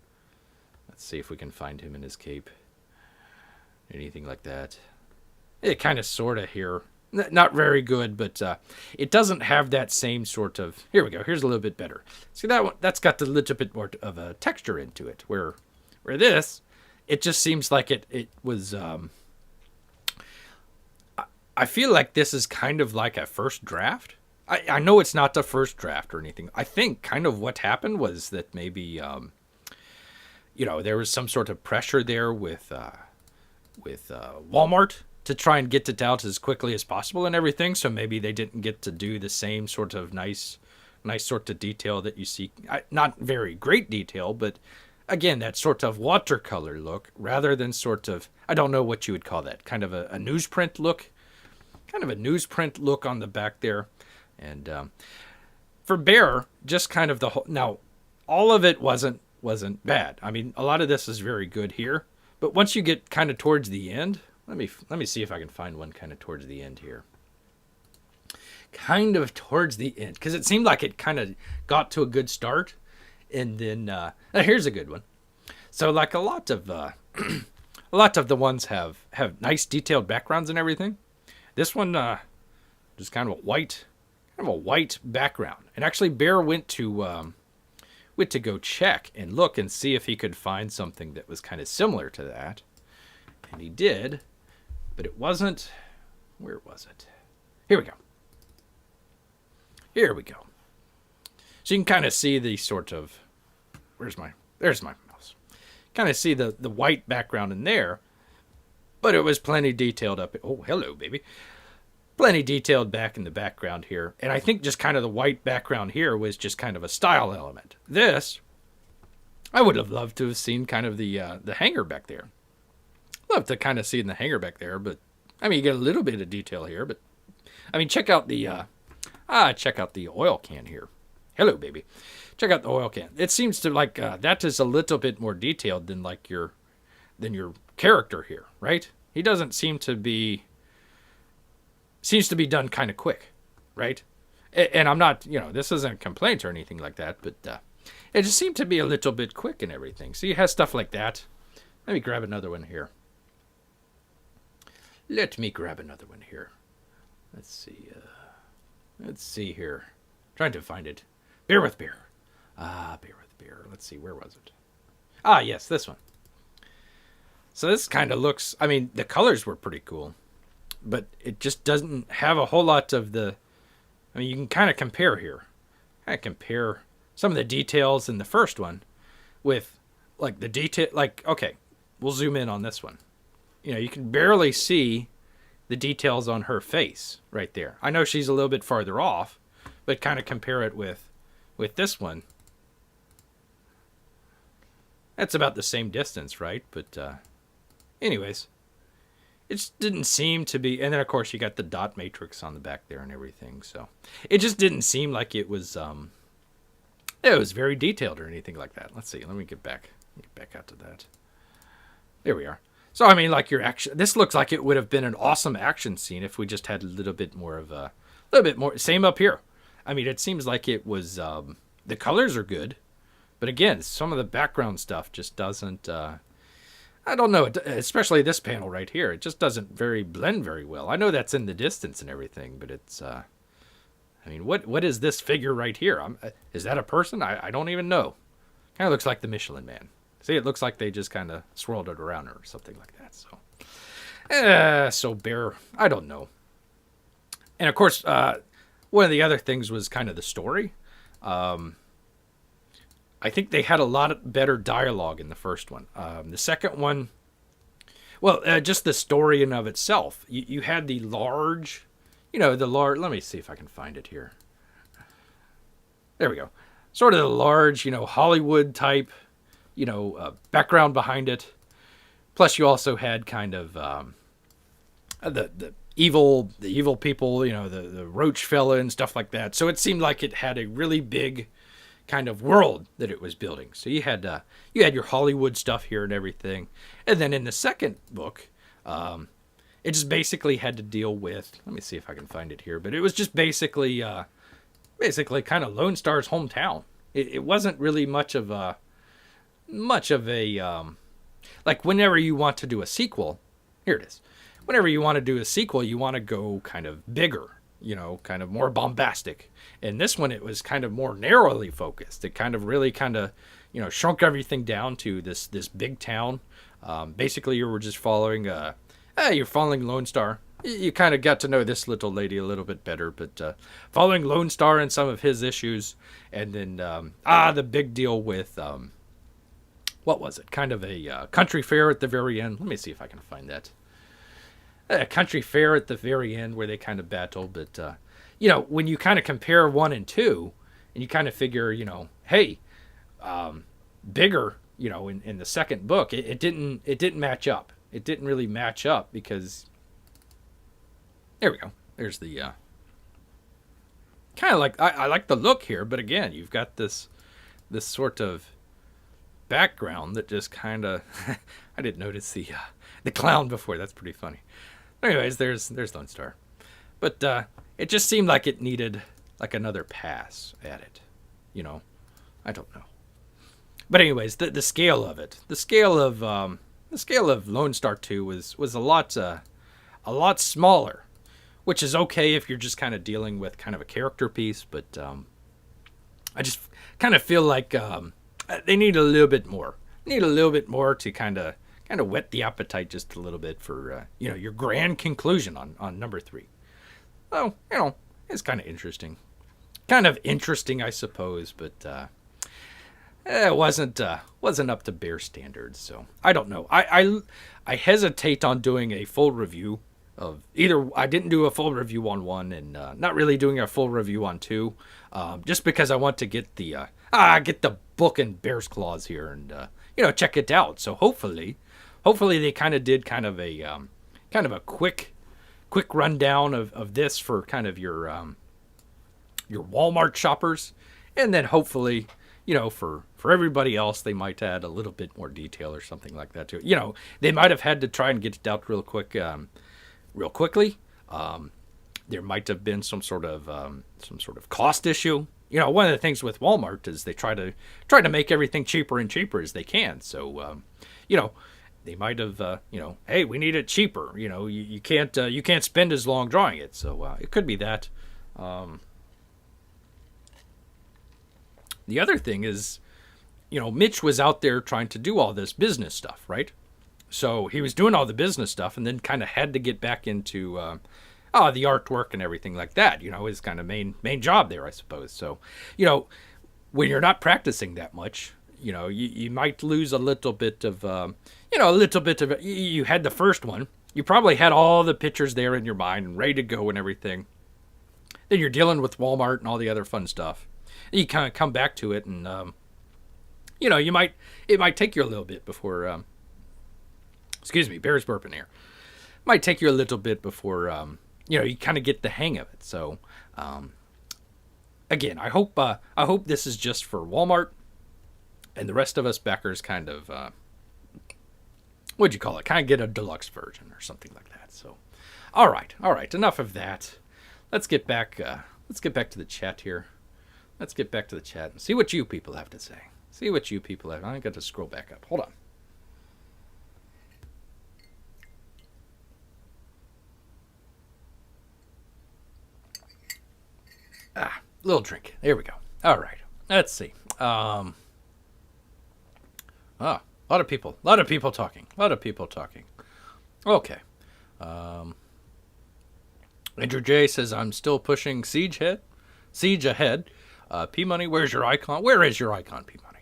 let's see if we can find him in his cape. Anything like that. It kind of sort of here. Not very good, but it doesn't have that same sort of... Here we go. Here's a little bit better. See that one? That's got a little bit more of a texture into it. Where this, it just seems like it was... I feel like this is kind of like a first draft. I know it's not the first draft or anything. I think kind of what happened was that maybe, there was some sort of pressure there with Walmart to try and get it out as quickly as possible and everything. So maybe they didn't get to do the same sort of nice sort of detail that you see. Not very great detail, but again, that sort of watercolor look rather than sort of, I don't know what you would call that, kind of a newsprint look. Kind of a newsprint look on the back there. And for Bear, just kind of the whole... Now, all of it wasn't bad. I mean, a lot of this is very good here. But once you get kind of towards the end... Let me see if I can find one kind of towards the end here. Kind of towards the end. Because it seemed like it kind of got to a good start. And then... here's a good one. So, like a lot of a lot of the ones have nice detailed backgrounds and everything. This one just kind of a white background. And actually, Bear went to go check and look and see if he could find something that was kind of similar to that. And he did, but it wasn't. Where was it? Here we go. So you can kind of see the sort of, there's my mouse. Kind of see the white background in there, but it was plenty detailed up. Oh, hello, baby. Plenty detailed back in the background here. And I think just kind of the white background here was just kind of a style element. This, I would have loved to have seen kind of the hanger back there. Love to kind of see in the hanger back there, but I mean, you get a little bit of detail here, but I mean, check out the oil can here. Hello, baby. Check out the oil can. It seems to like that is a little bit more detailed than like your character here, right? He doesn't seems to be done kind of quick, right? And I'm not, this isn't a complaint or anything like that, but it just seemed to be a little bit quick and everything. So you have stuff like that. Let me grab another one here. Let's see. Let's see here. Trying to find it. Beer with Beer. Beer with Beer. Let's see. Where was it? Yes, this one. So this kind of looks, I mean, the colors were pretty cool, but it just doesn't have a whole lot of the, I mean, you can kind of compare here. Compare some of the details in the first one with like the detail, like, okay, we'll zoom in on this one. You can barely see the details on her face right there. I know she's a little bit farther off, but kind of compare it with this one. That's about the same distance, right? But anyways, it just didn't seem to be, and then of course you got the dot matrix on the back there and everything, so it just didn't seem like it was very detailed or anything like that. Let's see, let me get back out to that. There we are. So I mean, like your action, this looks like it would have been an awesome action scene if we just had a little bit more. Same up here. I mean, it seems like it was, the colors are good, but again, some of the background stuff just doesn't, I don't know, especially this panel right here. It just doesn't blend very well. I know that's in the distance and everything, but it's, I mean, what is this figure right here? Is that a person? I don't even know. Kind of looks like the Michelin Man. See, it looks like they just kind of swirled it around or something like that. So Bear, I don't know. And of course, one of the other things was kind of the story. I think they had a lot better dialogue in the first one. The second one, well, just the story in of itself. You had the large, let me see if I can find it here. There we go. Sort of the large, Hollywood type, background behind it. Plus, you also had kind of the evil people, the roach fella and stuff like that. So it seemed like it had a really big kind of world that it was building. So you had your Hollywood stuff here and everything. And then in the second book, it just basically had to deal with. Let me see if I can find it here. But it was just basically kind of Lone Star's hometown. It wasn't really much of a like whenever you want to do a sequel, here it is. Whenever you want to do a sequel, you want to go kind of bigger, kind of more bombastic. And this one, it was kind of more narrowly focused. It kind of really shrunk everything down to this big town. Basically, you were just following, you're following Lone Star. You kind of got to know this little lady a little bit better, but following Lone Star and some of his issues. And then, the big deal with, what was it? Kind of a country fair at the very end. Let me see if I can find that. A country fair at the very end where they kind of battle. But, when you kind of compare 1 and 2, and you kind of figure, hey, bigger, in the second book, it didn't match up. It didn't really match up because, there we go. There's the, kind of like, I like the look here, but again, you've got this sort of background that just kind of, I didn't notice the clown before. That's pretty funny. Anyways, there's Lone Star, but it just seemed like it needed like another pass at it. I don't know. But anyways, the scale of it, the scale of Lone Star 2 was a lot smaller, which is okay if you're just kind of dealing with kind of a character piece. But I just kind of feel like they need a little bit more. To kind of whet the appetite just a little bit for your grand conclusion on number 3. So it's kind of interesting. kind of interesting, I suppose, but it wasn't up to Bear standards. So I don't know. I hesitate on doing a full review of either. I didn't do a full review on one, and not really doing a full review on two, just because I want to get the book in Bear's Claws here and check it out. So hopefully they kind of did kind of a quick rundown of this for kind of your Walmart shoppers, and then hopefully, for everybody else, they might add a little bit more detail or something like that too. They might have had to try and get it out real quickly. There might have been some sort of cost issue. One of the things with Walmart is they try to make everything cheaper and cheaper as they can. So, they might have, hey, we need it cheaper. You can't spend as long drawing it. So it could be that. The other thing is, Mitch was out there trying to do all this business stuff, right? So he was doing all the business stuff and then kind of had to get back into the artwork and everything like that, his kind of main job there, I suppose. So, when you're not practicing that much, you might lose a little bit of, you had the first one. You probably had all the pictures there in your mind and ready to go and everything. Then you're dealing with Walmart and all the other fun stuff. You kind of come back to it, and it might take you a little bit before. Excuse me, Bear's burping here. It might take you a little bit before you kind of get the hang of it. So, again, I hope this is just for Walmart, and the rest of us backers kind of what'd you call it? Kind of get a deluxe version or something like that. So, all right, enough of that. Let's get back to the chat here. Let's get back to the chat and see what you people have to say. I got to scroll back up. Hold on. Little drink. There we go. All right. Let's see. A lot of people talking. Okay. Andrew J says, I'm still pushing Siege ahead. P Money, where's your icon? Where is your icon, P Money?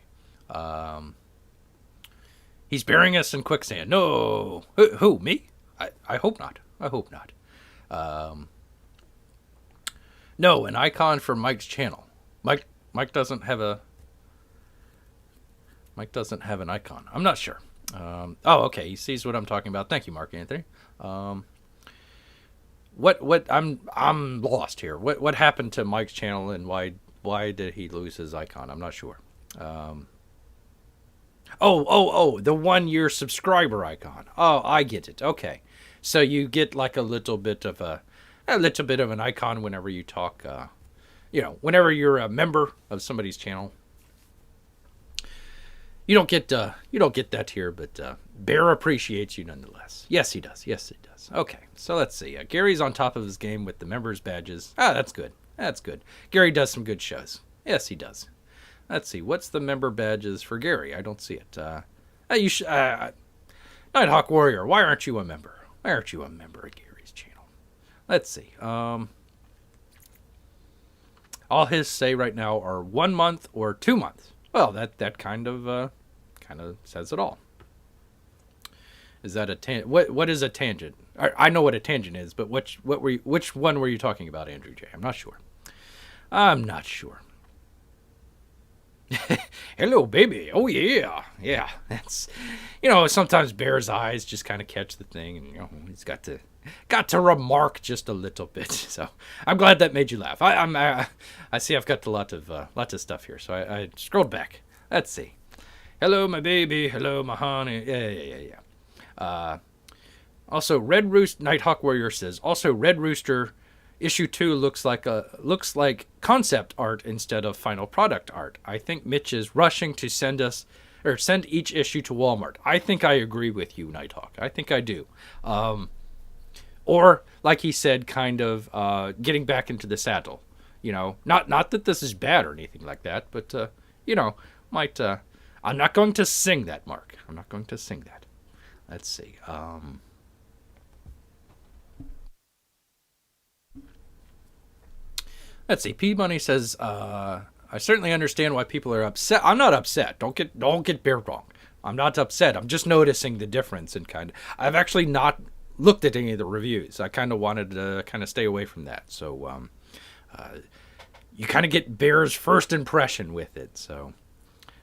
He's burying us in quicksand. No. Who? Me? I hope not. No, an icon for Mike's channel. Mike doesn't have an icon. I'm not sure. Okay. He sees what I'm talking about. Thank you, Mark Anthony. What I'm lost here. What happened to Mike's channel, and why did he lose his icon? I'm not sure. The 1 year subscriber icon. Oh, I get it. Okay. So you get like a little bit of an icon whenever you talk, whenever you're a member of somebody's channel. You don't get that here, but Bear appreciates you nonetheless. Yes, he does. Okay, so let's see. Gary's on top of his game with the members badges. That's good. Gary does some good shows. Yes, he does. Let's see. What's the member badges for Gary? I don't see it. You should. Nighthawk Warrior. Why aren't you a member? Of Gary's channel? Let's see. All his say right now are 1 month or 2 months. Well, that kind of says it all. Is that a what is a tangent? I know what a tangent is, but which one were you talking about, Andrew J? I'm not sure. Hello, baby. Oh yeah. That's sometimes Bear's eyes just kind of catch the thing, and he's got to remark just a little bit. So I'm glad that made you laugh. I see I've got a lot of stuff here, so I scrolled back. Let's see. Hello, my baby. Hello, my honey. Yeah. Also, Red Rooster Nighthawk Warrior says. Also, Red Rooster issue 2 looks like concept art instead of final product art. I think Mitch is rushing to send each issue to Walmart. I think I agree with you, Nighthawk. I think I do. Or like he said, kind of getting back into the saddle. Not that this is bad or anything like that, but might. I'm not going to sing that, Mark. I'm not going to sing that. Let's see. Let's see. P Money says, I certainly understand why people are upset. I'm not upset. Don't get Bear wrong. I'm not upset. I'm just noticing the difference in kind of. I've actually not looked at any of the reviews. I kind of wanted to kind of stay away from that. So you kind of get Bear's first impression with it. So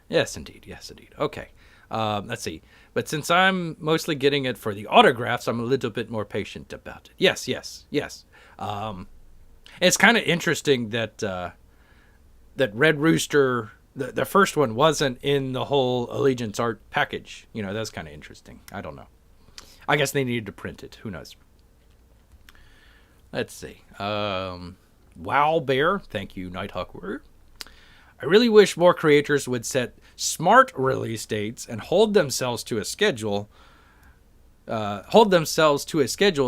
yes, indeed. Yes, indeed. Okay. Let's see. But since I'm mostly getting it for the autographs, I'm a little bit more patient about it. Yes, yes, yes. It's kind of interesting that that Red Rooster, the first one, wasn't in the whole Allegiance art package. You know, that's kind of interesting. I don't know. I guess they needed to print it. Who knows? Let's see. Wow Bear, thank you, Nighthawk Warrior. I really wish more creators would set smart release dates and hold themselves to a schedule.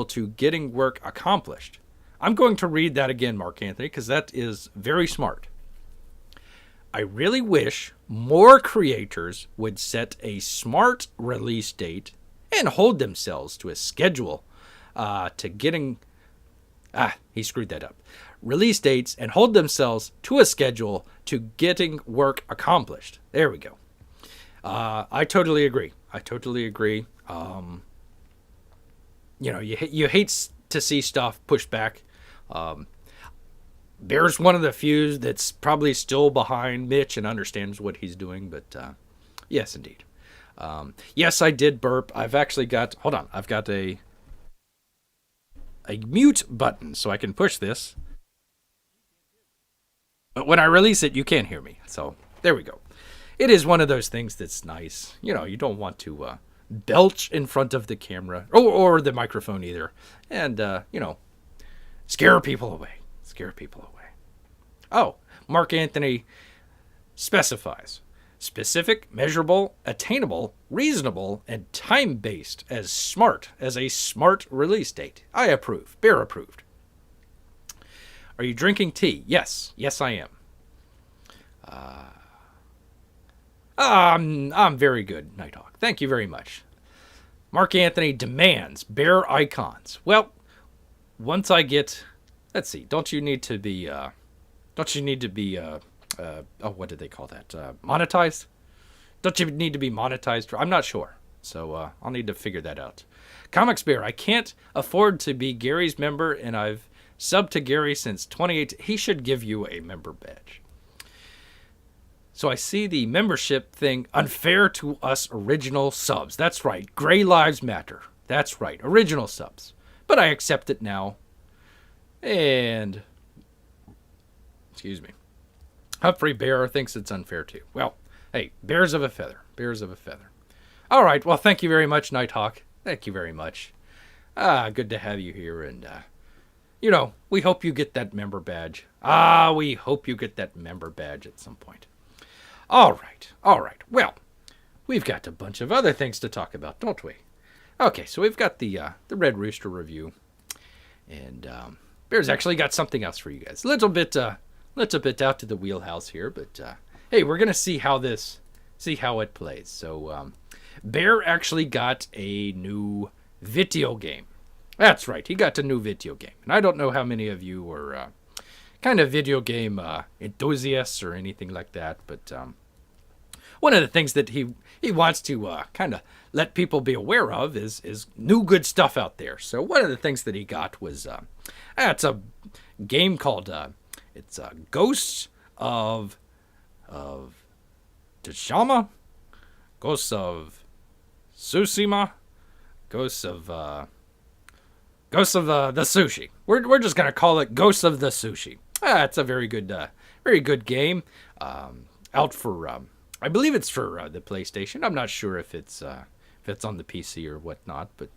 To getting work accomplished. I'm going to read that again, Mark Anthony, because that is very smart. I really wish more creators would set a smart release date and hold themselves to a schedule to getting. He screwed that up. Release dates and hold themselves to a schedule to getting work accomplished. There we go. I totally agree. You know, you hate to see stuff pushed back. Bear's one of the few that's probably still behind Mitch and understands what he's doing. But yes, indeed. Yes, I did burp. I've actually got. Hold on. I've got a mute button, so I can push this. But when I release it, you can't hear me. So there we go. It is one of those things that's nice. You know, you don't want to belch in front of the camera or the microphone either. And, you know, scare people away. Oh, Mark Anthony specifies specific, measurable, attainable, reasonable, and time-based as smart as a smart release date. I approve. Bear approved. Are you drinking tea? Yes. Yes, I am. I'm very good, Nighthawk. Thank you very much. Mark Anthony demands Bear icons. Well, once I get, let's see. Don't you need to be? What did they call that? Monetized? Don't you need to be monetized? I'm not sure. So I'll need to figure that out. Comics Bear, I can't afford to be Gary's member, and I've subbed to Gary since 2018. He should give you a member badge. So I see the membership thing, unfair to us original subs. That's right. Gray Lives Matter. That's right. Original subs. But I accept it now. And, excuse me, Humphrey Bear thinks it's unfair too. Well, hey, bears of a feather. All right. Well, thank you very much, Nighthawk. Thank you very much. Good to have you here. And, you know, we hope you get that member badge. We hope you get that member badge at some point. All right. Well, we've got a bunch of other things to talk about, don't we? Okay, so we've got the Red Rooster review, and Bear's actually got something else for you guys. A little bit out to the wheelhouse here, but hey, we're gonna see how it plays. So Bear actually got a new video game. That's right, he got a new video game, and I don't know how many of you were kind of video game enthusiasts or anything like that, but one of the things that he wants to kind of let people be aware of is new good stuff out there. So one of the things that he got was it's a game called Ghosts of Tsushima, Ghosts of Tsushima, Ghosts of the Sushi. We're just gonna call it Ghosts of the Sushi. It's a very good game. Out for I believe it's for the PlayStation. I'm not sure if it's on the PC or whatnot, but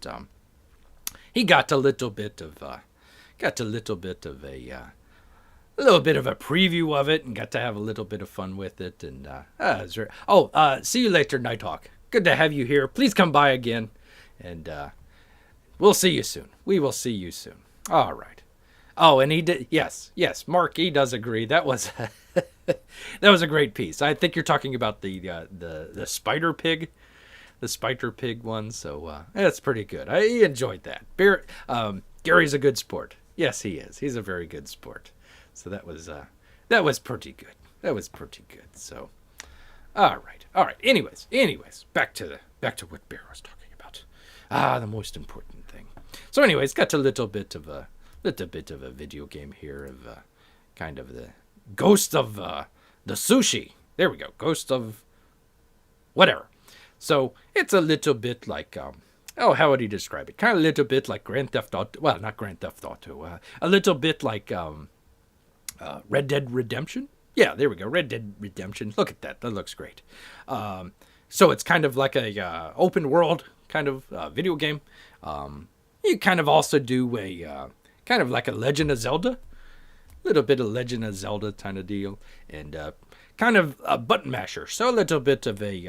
he got a little bit of a preview of it and got to have a little bit of fun with it. And see you later, Nighthawk. Good to have you here. Please come by again, and we'll see you soon. We will see you soon. All right. Oh, and he did. Yes, Mark, he does agree. That was that was a great piece. I think you're talking about the Spider Pig, one. So that's pretty good. I enjoyed that. Gary's a good sport. Yes, he is. He's a very good sport. So that was pretty good. That was pretty good. So, all right, all right. Anyways, back to what Bear was talking about. The most important thing. So, anyways, got a little bit of a video game here of kind of the Ghost of the Sushi. There we go, Ghost of whatever. So it's a little bit like how would he describe it? Kind of a little bit like Grand Theft Auto. Well, not Grand Theft Auto. A little bit like Red Dead Redemption. Yeah, there we go. Red Dead Redemption. Look at that. That looks great. So it's kind of like a open world kind of video game. You kind of also do a kind of like a Legend of Zelda. A little bit of Legend of Zelda kind of deal. And kind of a button masher. So a little bit of a,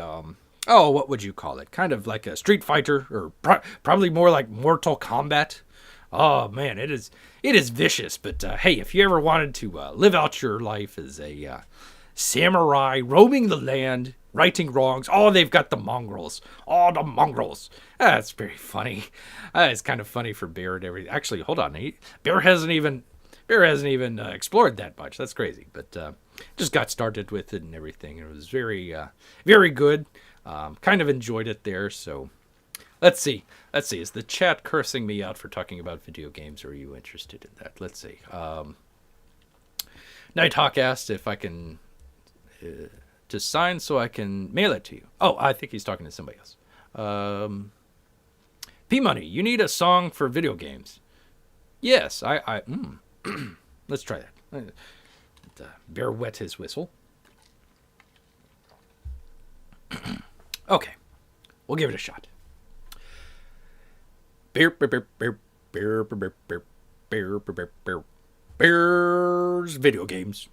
what would you call it? Kind of like a Street Fighter, or probably more like Mortal Kombat. Oh man, it is vicious. But hey, if you ever wanted to live out your life as a samurai roaming the land, righting wrongs, they've got the mongrels. Oh, the mongrels. That's very funny. It's kind of funny for Bear and everything. Actually, hold on. Bear hasn't even explored that much. That's crazy. But just got started with it and everything. It was very, very good. Kind of enjoyed it there. So let's see. Is the chat cursing me out for talking about video games? Or are you interested in that? Let's see. Nighthawk asked if I can just sign so I can mail it to you. Oh, I think he's talking to somebody else. P-Money, you need a song for video games. Yes, let's try that. Bear wet his whistle. Okay, we'll give it a shot. Bears video games.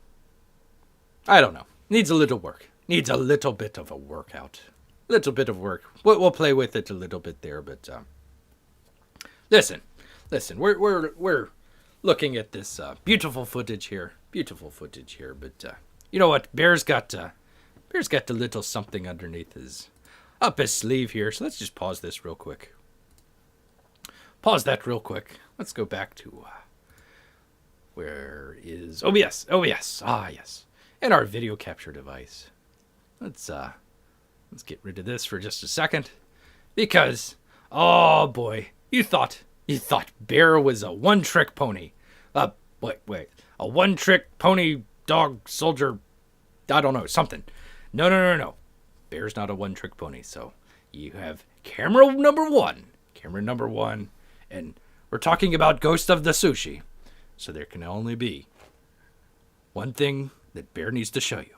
I don't know. Needs a little work. Needs a little bit of a workout. Little bit of work. We'll play with it a little bit there, but listen. We're looking at this beautiful footage here. But you know what? Bear's got a little something underneath up his sleeve here. So let's just pause this real quick. Pause that real quick. Let's go back to where is OBS? OBS. Yes. And our video capture device. Let's get rid of this for just a second, because oh boy, you thought Bear was a one-trick pony. Wait, a one-trick pony dog soldier. I don't know, something. No. Bear's not a one-trick pony. So you have camera number one, and we're talking about Ghost of the Sushi. So there can only be one thing that Bear needs to show you.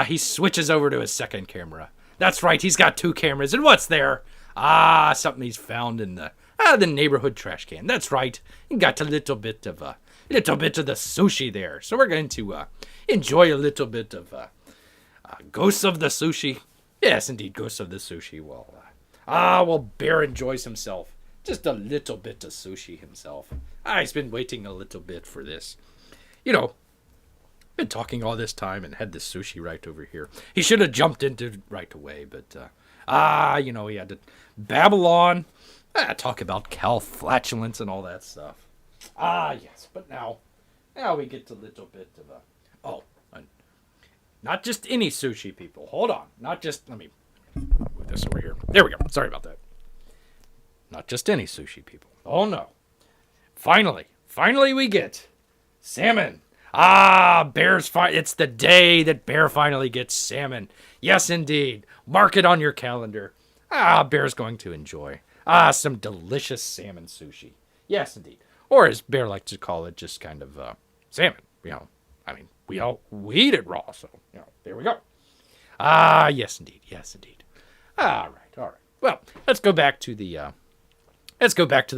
He switches over to his second camera. That's right, he's got two cameras. And what's there? Something he's found in the neighborhood trash can. That's right. He got a little bit of the sushi there. So we're going to enjoy a little bit of Ghosts of the Sushi. Yes, indeed, Ghosts of the Sushi. Well, Bear enjoys himself. Just a little bit of sushi himself. He's been waiting a little bit for this. Been talking all this time and had the sushi right over here. He should have jumped into it right away, but he had to babble on, talk about cow flatulence and all that stuff. Yes, but now we get a little bit of not just any sushi, people. Hold on, not just. Let me move this over here. There we go. Sorry about that. Not just any sushi, people. Oh no! Finally, we get salmon. Bear's it's the day that Bear finally gets salmon. Yes, indeed. Mark it on your calendar. Bear's going to enjoy some delicious salmon sushi. Yes, indeed. Or as Bear likes to call it, just kind of salmon. We eat it raw, so there we go. Yes, indeed. All right. Well, let's go back to the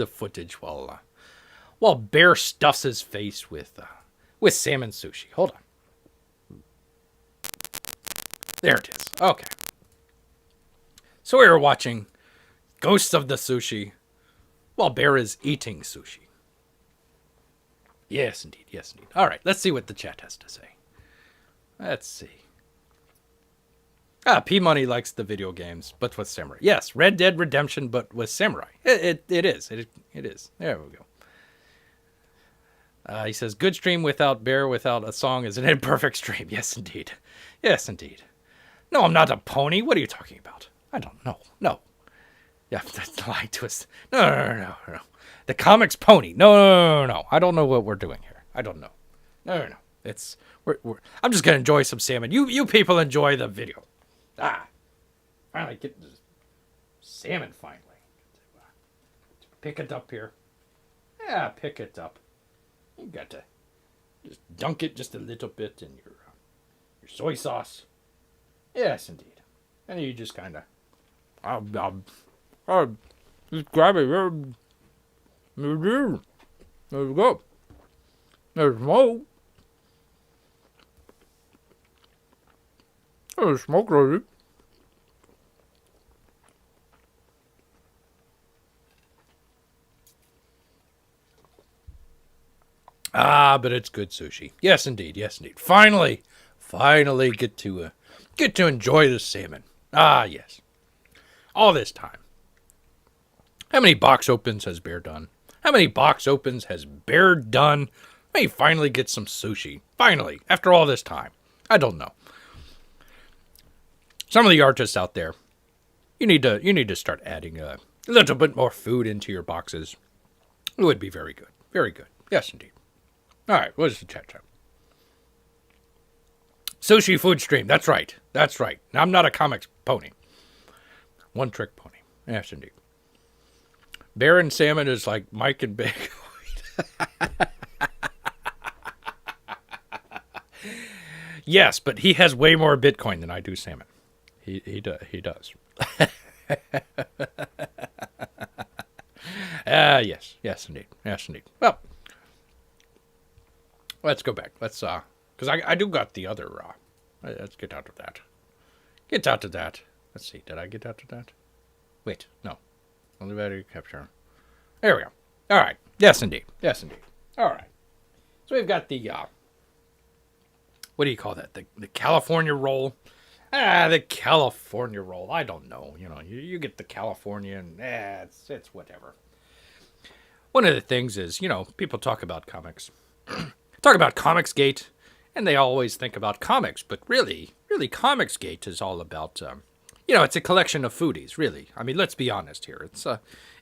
footage while Bear stuffs his face with salmon sushi. Hold on. There it is. Okay. So we were watching Ghosts of the Sushi while Bear is eating sushi. Yes, indeed. All right, let's see what the chat has to say. Let's see. P-Money likes the video games, but with samurai. Yes, Red Dead Redemption, but with samurai. It is. It is. There we go. He says, good stream without Bear without a song is an imperfect stream. Yes, indeed. Yes, indeed. No, I'm not a pony. What are you talking about? I don't know. No. Yeah, that's lying to us. No. The comics pony. No. I don't know what we're doing here. I don't know. No. It's I'm just gonna enjoy some salmon. You people enjoy the video. Finally get the salmon. Finally, pick it up here. Yeah, pick it up. You got to just dunk it just a little bit in your soy sauce. Yes, indeed. And you just kind of, just grab it. There you go. There's smoke. There's smoke, lady. But it's good sushi. Yes, indeed. Finally get to enjoy the salmon. Yes. All this time. How many box opens has Bear done? How many box opens has Bear done? May finally get some sushi. Finally, after all this time. I don't know. Some of the artists out there, you need to start adding a little bit more food into your boxes. It would be very good. Very good. Yes, indeed. All right, what is the chat? Sushi food stream. That's right. Now, I'm not a comics pony. One trick pony. Yes, indeed. Bear and salmon is like Mike and Big. Yes, but he has way more Bitcoin than I do salmon. He does. Yes, indeed. Well, let's go back. Let's because I do got the other let's get out of that. Let's see. Did I get out of that? Wait, no. Only battery capture. There we go. All right. Yes, indeed. All right. So we've got the what do you call that? The California roll. The California roll. I don't know. You get the California and it's whatever. One of the things is, people talk about comics. Talk about Comicsgate, and they always think about comics, but really Comicsgate is all about, it's a collection of foodies, really. I mean, let's be honest here.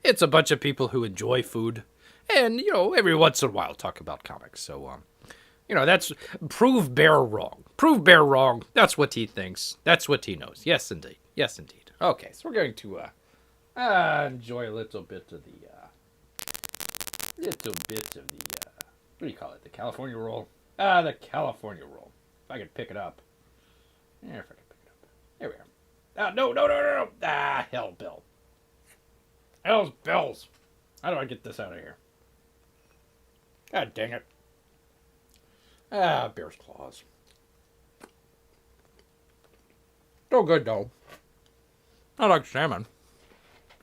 It's a bunch of people who enjoy food, and, every once in a while talk about comics. So, that's prove Bear wrong. Prove Bear wrong. That's what he thinks. That's what he knows. Yes, indeed. Okay, so we're going to enjoy a little bit of the, what do you call it? The California roll? The California roll. If I could pick it up. There we are. No. Hell, Bill. Hell's bells. How do I get this out of here? God dang it. Bear's claws. Still good, though. I like salmon.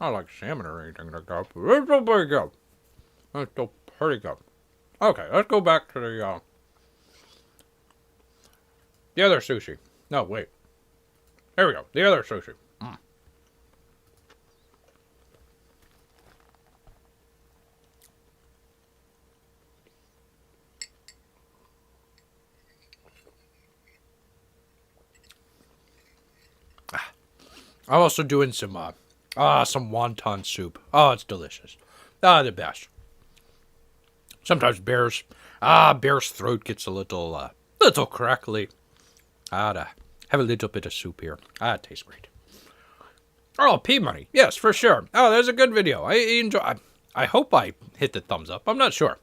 Not like salmon or anything like that, but it's still pretty good. It's still pretty good. Okay, let's go back to the other sushi. No, wait. There we go. The other sushi. I'm also doing some wonton soup. Oh, it's delicious. The best. Sometimes Bear's throat gets a little crackly. To have a little bit of soup here. It tastes great. Oh, P-Money. Yes, for sure. Oh, there's a good video. I enjoy. I hope I hit the thumbs up. I'm not sure.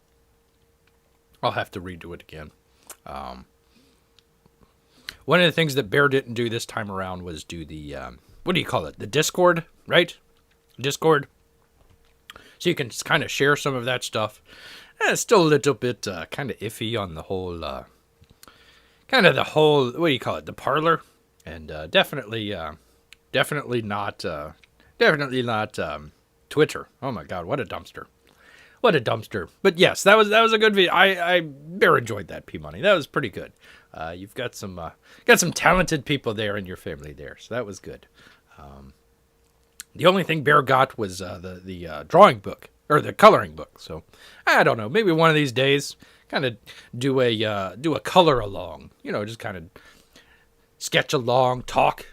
I'll have to redo it again. One of the things that Bear didn't do this time around was do the, what do you call it? The Discord, right? Discord. So you can kind of share some of that stuff. It's still a little bit kind of iffy on the whole, what do you call it? The parlor. And definitely not Twitter. Oh my God, what a dumpster. But yes, that was a good video. I very enjoyed that, P-Money. That was pretty good. You've got some talented people there in your family there, so that was good. The only thing Bear got was the drawing book. or the coloring book. So I don't know. Maybe one of these days, kind of do a color along. Just kind of sketch along, talk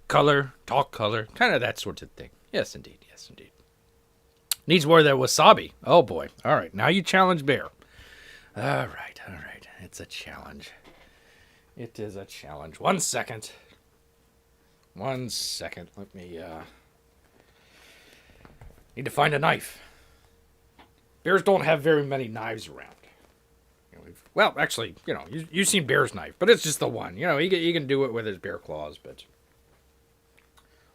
color, kind of that sort of thing. Yes, indeed. Yes, indeed. Needs more of that wasabi. Oh boy. All right, now you challenge Bear. All right. It's a challenge. It is a challenge. 1 second. 1 second. Let me need to find a knife. Bears don't have very many knives around. Well, actually, you've seen Bear's knife, but it's just the one. He can do it with his bear claws, but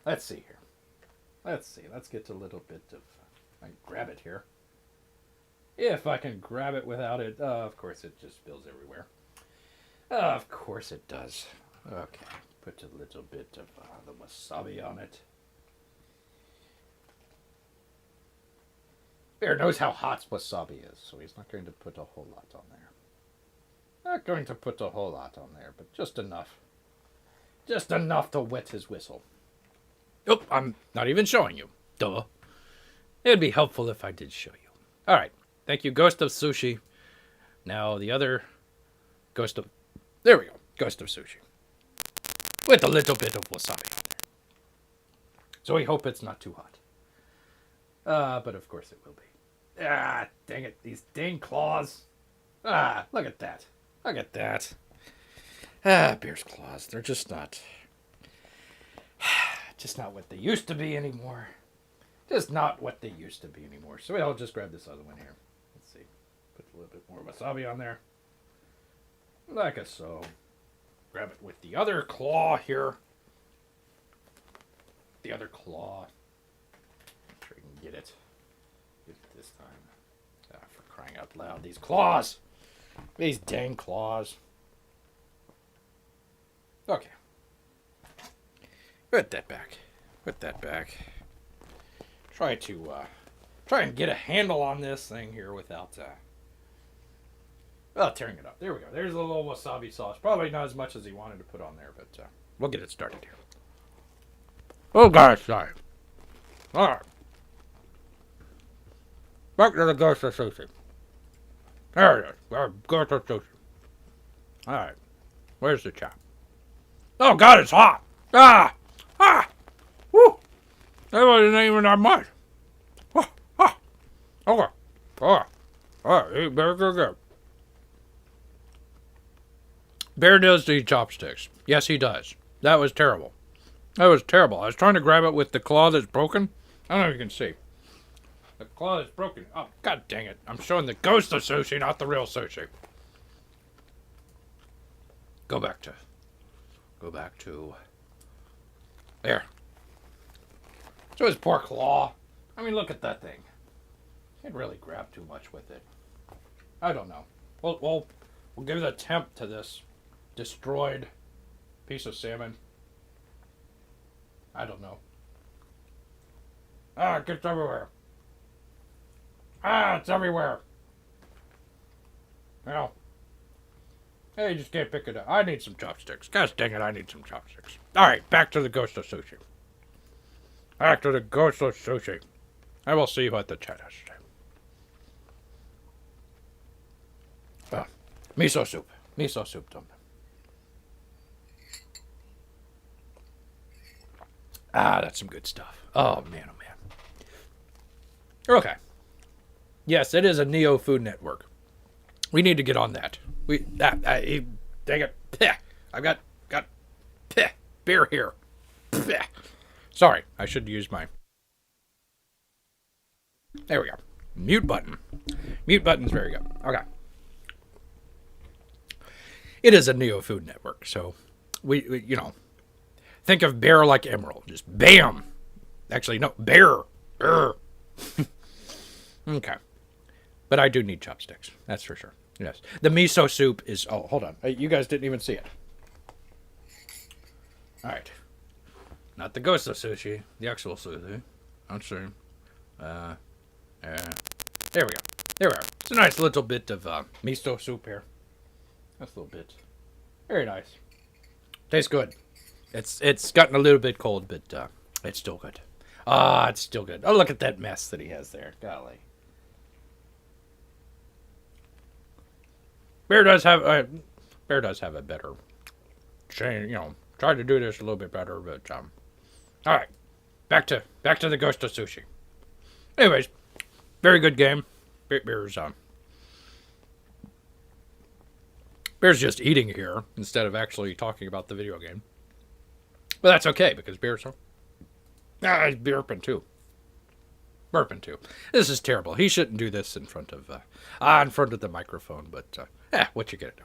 let's see here. Let's get a little bit of. I can grab it here. If I can grab it without it, of course it just spills everywhere. Of course it does. Okay, put a little bit of the wasabi on it. Bear knows how hot wasabi is, so he's not going to put a whole lot on there. Not going to put a whole lot on there, but just enough. Just enough to wet his whistle. Oh, I'm not even showing you. Duh. It would be helpful if I did show you. All right. Thank you, Ghost of Sushi. Now the other Ghost of... There we go. Ghost of Sushi. With a little bit of wasabi on there. So we hope it's not too hot. But of course it will be. Ah, dang it. These dang claws. Ah, look at that. Look at that. Ah, Bear's claws. They're just not... Just not what they used to be anymore. Just not what they used to be anymore. So I'll just grab this other one here. Let's see. Put a little bit more wasabi on there. Like so. Grab it with the other claw here. The other claw. Make sure you can get it. Get it this time. Ah, for crying out loud. These claws. These dang claws. Okay. Put that back. Put that back. Try and get a handle on this thing here without tearing it up. There we go. There's a little wasabi sauce. Probably not as much as he wanted to put on there, but we'll get it started here. Oh gosh, sorry. All right. Back to the Ghost of Sushi. There it is. Ghost of Sushi. All right. Where's the chop? Oh God, it's hot. Ah! Woo! That wasn't even that much. Okay. All right. Bear go. Bear does need chopsticks. Yes, he does. That was terrible. I was trying to grab it with the claw that's broken. I don't know if you can see. The claw that's broken. Oh, God dang it. I'm showing the Ghost of Sushi, not the real sushi. Go back to... There. So his poor claw. I mean, look at that thing. Can't really grab too much with it. I don't know. We'll give it a temp to this destroyed piece of salmon. I don't know. Ah, it gets everywhere. Ah, it's everywhere. Well, hey, you just can't pick it up. I need some chopsticks. Gosh dang it, I need some chopsticks. All right, back to the Ghost of Sushi. Back to the Ghost of Sushi. I will see what the chat has to say. Miso soup. Miso soup dumpling. Ah, that's some good stuff. Oh, man, oh, man. Okay. Yes, it is a Neo Food Network. We need to get on that. Dang it. I've got beer here. Sorry, I should use my... There we go. Mute button. Mute button's very good. Okay. It is a Neo Food Network, so we think of Bear like Emerald. Just bam. Actually, no, Bear. Okay. But I do need chopsticks. That's for sure. Yes. The miso soup is... Oh, hold on. You guys didn't even see it. All right. Not the Ghost of Sushi. The actual sushi. I'm sure. There we go. There we are. It's a nice little bit of miso soup here. That's a little bit. Very nice. Tastes good. It's gotten a little bit cold, but it's still good. It's still good. Oh, look at that mess that he has there. Golly. Bear does have a better chain. Try to do this a little bit better, but all right, back to the Ghost of Sushi. Anyways, very good game. Bear's just eating here instead of actually talking about the video game. But that's okay because Bear's he's burping too. This is terrible. He shouldn't do this in front of the microphone. But what you gonna do?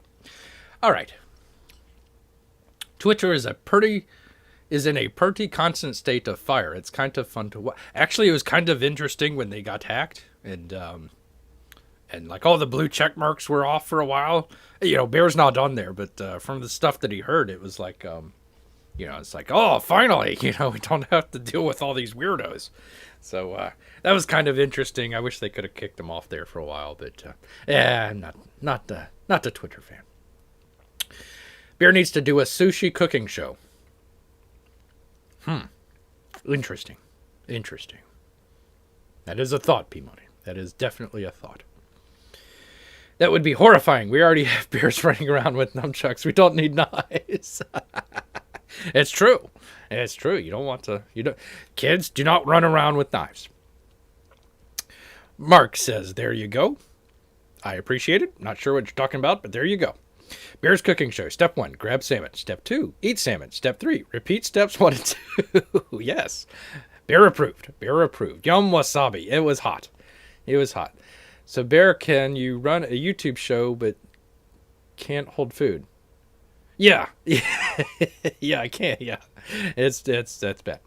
All right. Twitter is in a pretty constant state of fire. It's kind of fun to watch. Actually, it was kind of interesting when they got hacked and like all the blue check marks were off for a while. Bear's not on there, but from the stuff that he heard, it was like, it's like, oh, finally, we don't have to deal with all these weirdos. So that was kind of interesting. I wish they could have kicked him off there for a while, but I'm not the Twitter fan. Bear needs to do a sushi cooking show. Interesting. That is a thought, P-Money. That is definitely a thought. That would be horrifying. We already have bears running around with nunchucks. We don't need knives. It's true. You don't want to. Kids, do not run around with knives. Mark says, there you go. I appreciate it. Not sure what you're talking about, but there you go. Bear's cooking show. Step 1, grab salmon. Step 2, eat salmon. Step 3, repeat steps 1 and 2. Yes. Bear approved. Yum wasabi. It was hot. So, Bear, can you run a YouTube show but can't hold food? Yeah. Yeah, I can't. Yeah. That's bad.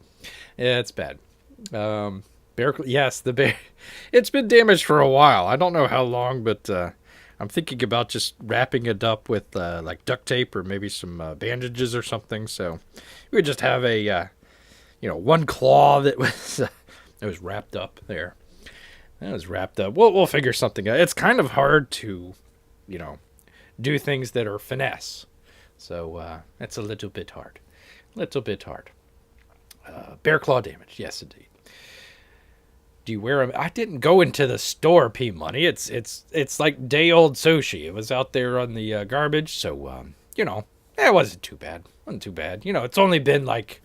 It's bad. Bear, yes, the bear. It's been damaged for a while. I don't know how long, but I'm thinking about just wrapping it up with like duct tape or maybe some bandages or something. So we would just have a one claw that was wrapped up there. That was wrapped up. We'll figure something out. It's kind of hard to, do things that are finesse. So it's a little bit hard. Bear claw damage. Yes, indeed. Do you wear them? I didn't go into the store, P-Money. It's like day old sushi. It was out there on the garbage. So, it wasn't too bad. It's only been like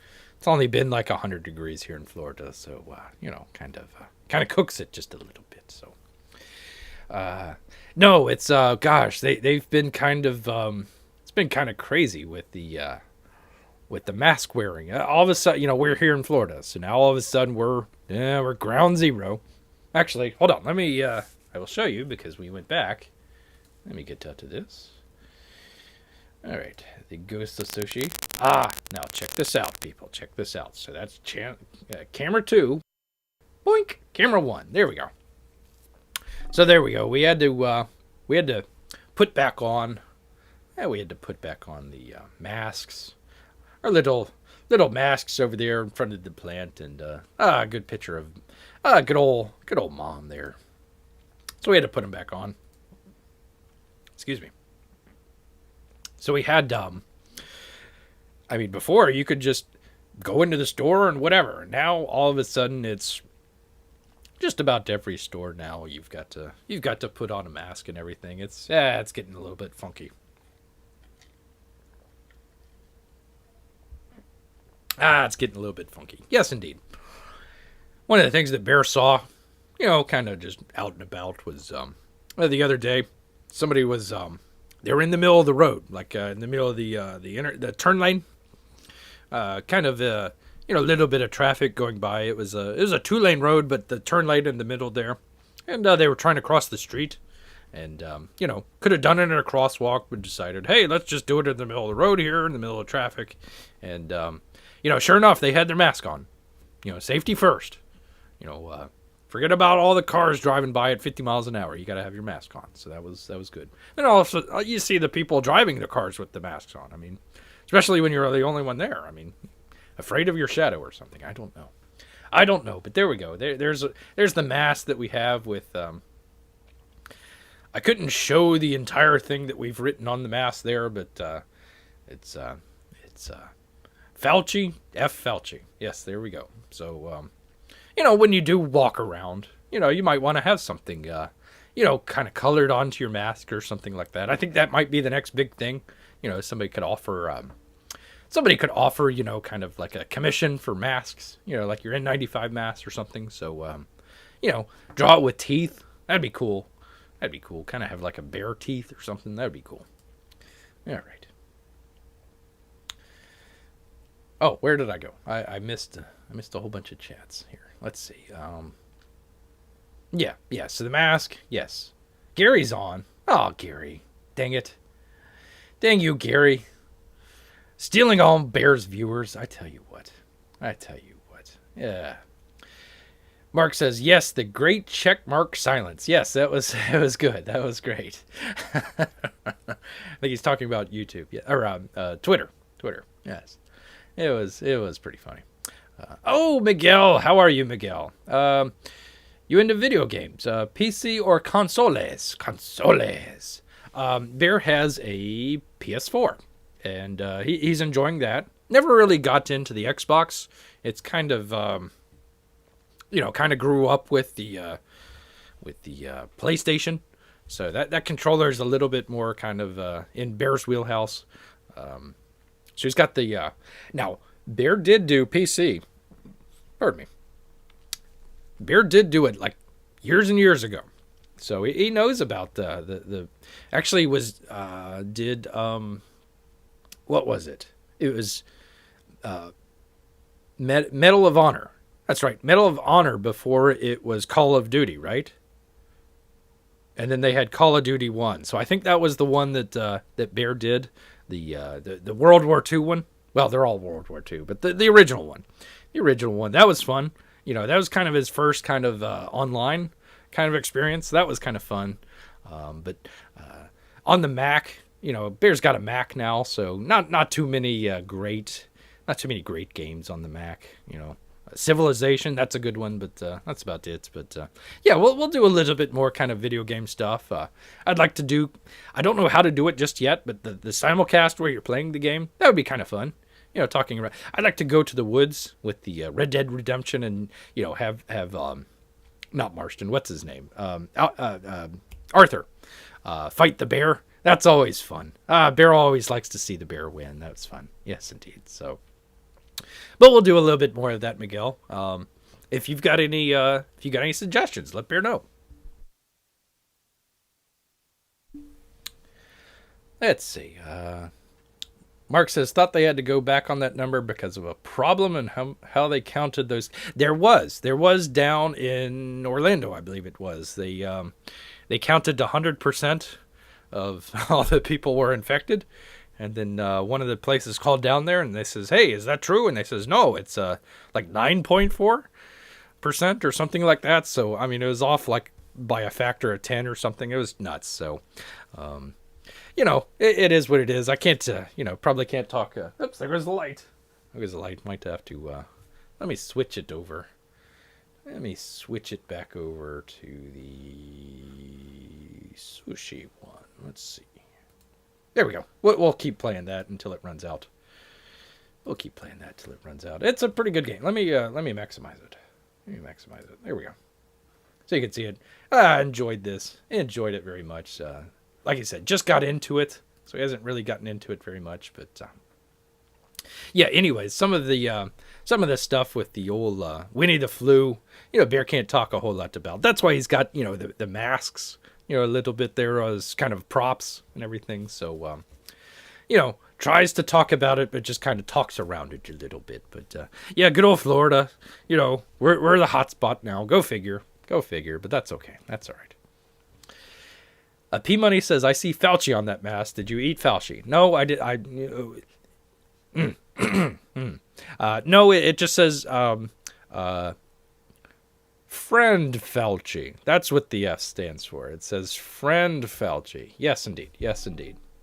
100 degrees here in Florida. So, kind of cooks it just a little bit. So, no, it's, gosh, they've been kind of, it's been kind of crazy with the mask wearing. All of a sudden, we're here in Florida. So now all of a sudden we're ground zero. Actually, hold on. Let me, I will show you because we went back. Let me get out to this. All right. The Ghost of Sushi. Now check this out, people. Check this out. So that's camera 2. Boink. Camera 1. There we go. So there we go. We had to put back on. We had to put back on the masks. Our little masks over there in front of the plant, and a good picture of good old mom there. So we had to put them back on. Excuse me. So we had before you could just go into the store and whatever. Now all of a sudden it's just about every store now you've got to put on a mask and everything. It's getting a little bit funky. It's getting a little bit funky. Yes, indeed. One of the things that Bear saw, kind of just out and about was the other day, somebody was they were in the middle of the road, like in the middle of the turn lane, kind of a little bit of traffic going by. It was a 2-lane road, but the turn lane in the middle there, and they were trying to cross the street, and could have done it in a crosswalk, but decided, hey, let's just do it in the middle of the road here, in the middle of traffic, and sure enough, they had their mask on. Safety first. Forget about all the cars driving by at 50 miles an hour. You got to have your mask on. So that was good. And also, you see the people driving the cars with the masks on. Especially when you're the only one there. Afraid of your shadow or something. I don't know. But there we go. There's the mask that we have with. I couldn't show the entire thing that we've written on the mask there, but it's Fauci, F. Fauci. Yes, there we go. So, when you do walk around, you might want to have something, kind of colored onto your mask or something like that. I think that might be the next big thing. Somebody could offer, kind of like a commission for masks, like your N95 masks or something. So, draw it with teeth. That'd be cool. That'd be cool. Kind of have like a bear teeth or something. That'd be cool. All right. Oh, where did I go? I missed a whole bunch of chats here. Let's see. Yeah. So the mask, yes. Gary's on. Oh, Gary. Dang it. Dang you, Gary. Stealing all Bears viewers. I tell you what. Yeah. Mark says, yes, the great check mark silence. Yes, it was good. That was great. I think he's talking about YouTube. Yeah, or Twitter. Yes. It was pretty funny. Oh, Miguel. How are you, Miguel? You into video games? PC or consoles? Consoles. Bear has a PS4, and he's enjoying that. Never really got into the Xbox. It's kind of, kind of grew up with the PlayStation. So that controller is a little bit more kind of in Bear's wheelhouse. So he's got the... now, Bear did do PC. Pardon me. Bear did do it like years and years ago. So he knows about the actually was did what was it? It was Medal of Honor. That's right, Medal of Honor before it was Call of Duty, right? And then they had Call of Duty 1. So I think that was the one that Bear did, the World War II one. Well, they're all World War II, but the original one. The original one. That was fun. That was kind of his first kind of online kind of experience. That was kind of fun. But on the Mac, Bear's got a Mac now, so not too many great games on the Mac. Civilization, that's a good one, but that's about it. But yeah, we'll do a little bit more kind of video game stuff. I'd like to do. I don't know how to do it just yet, but the simulcast where you're playing the game, that would be kind of fun. Talking about. I'd like to go to the woods with the Red Dead Redemption and have not Marston. What's his name? Arthur. Fight the bear. That's always fun. Bear always likes to see the bear win. That's fun. Yes, indeed. So, but we'll do a little bit more of that, Miguel. If you've got any suggestions, let Bear know. Let's see. Mark says, thought they had to go back on that number because of a problem and how they counted those. There was down in Orlando, I believe it was. They counted 100% of all the people were infected. And then one of the places called down there and they says, hey, is that true? And they says, no, it's like 9.4% or something like that. So, I mean, it was off like by a factor of 10 or something. It was nuts. So, it is what it is. I can't, probably can't talk. Oops, there goes the light. Might have to, let me switch it over. Let me switch it back over to the sushi one. Let's see. There we go. We'll keep playing that until it runs out. It's a pretty good game. Let me maximize it. There we go. So you can see it. I enjoyed this. I enjoyed it very much. Like I said, just got into it, so he hasn't really gotten into it very much. But yeah. Anyways, some of the stuff with the old Winnie the Flu, Bear can't talk a whole lot about. That's why he's got the masks, a little bit there as kind of props and everything. So tries to talk about it, but just kind of talks around it a little bit. But yeah, good old Florida. We're the hot spot now. Go figure. But that's okay. That's all right. P Money says, I see Fauci on that mask. Did you eat Fauci? No, I did. No, it just says friend Fauci. That's what the F stands for. It says friend Fauci. Yes, indeed.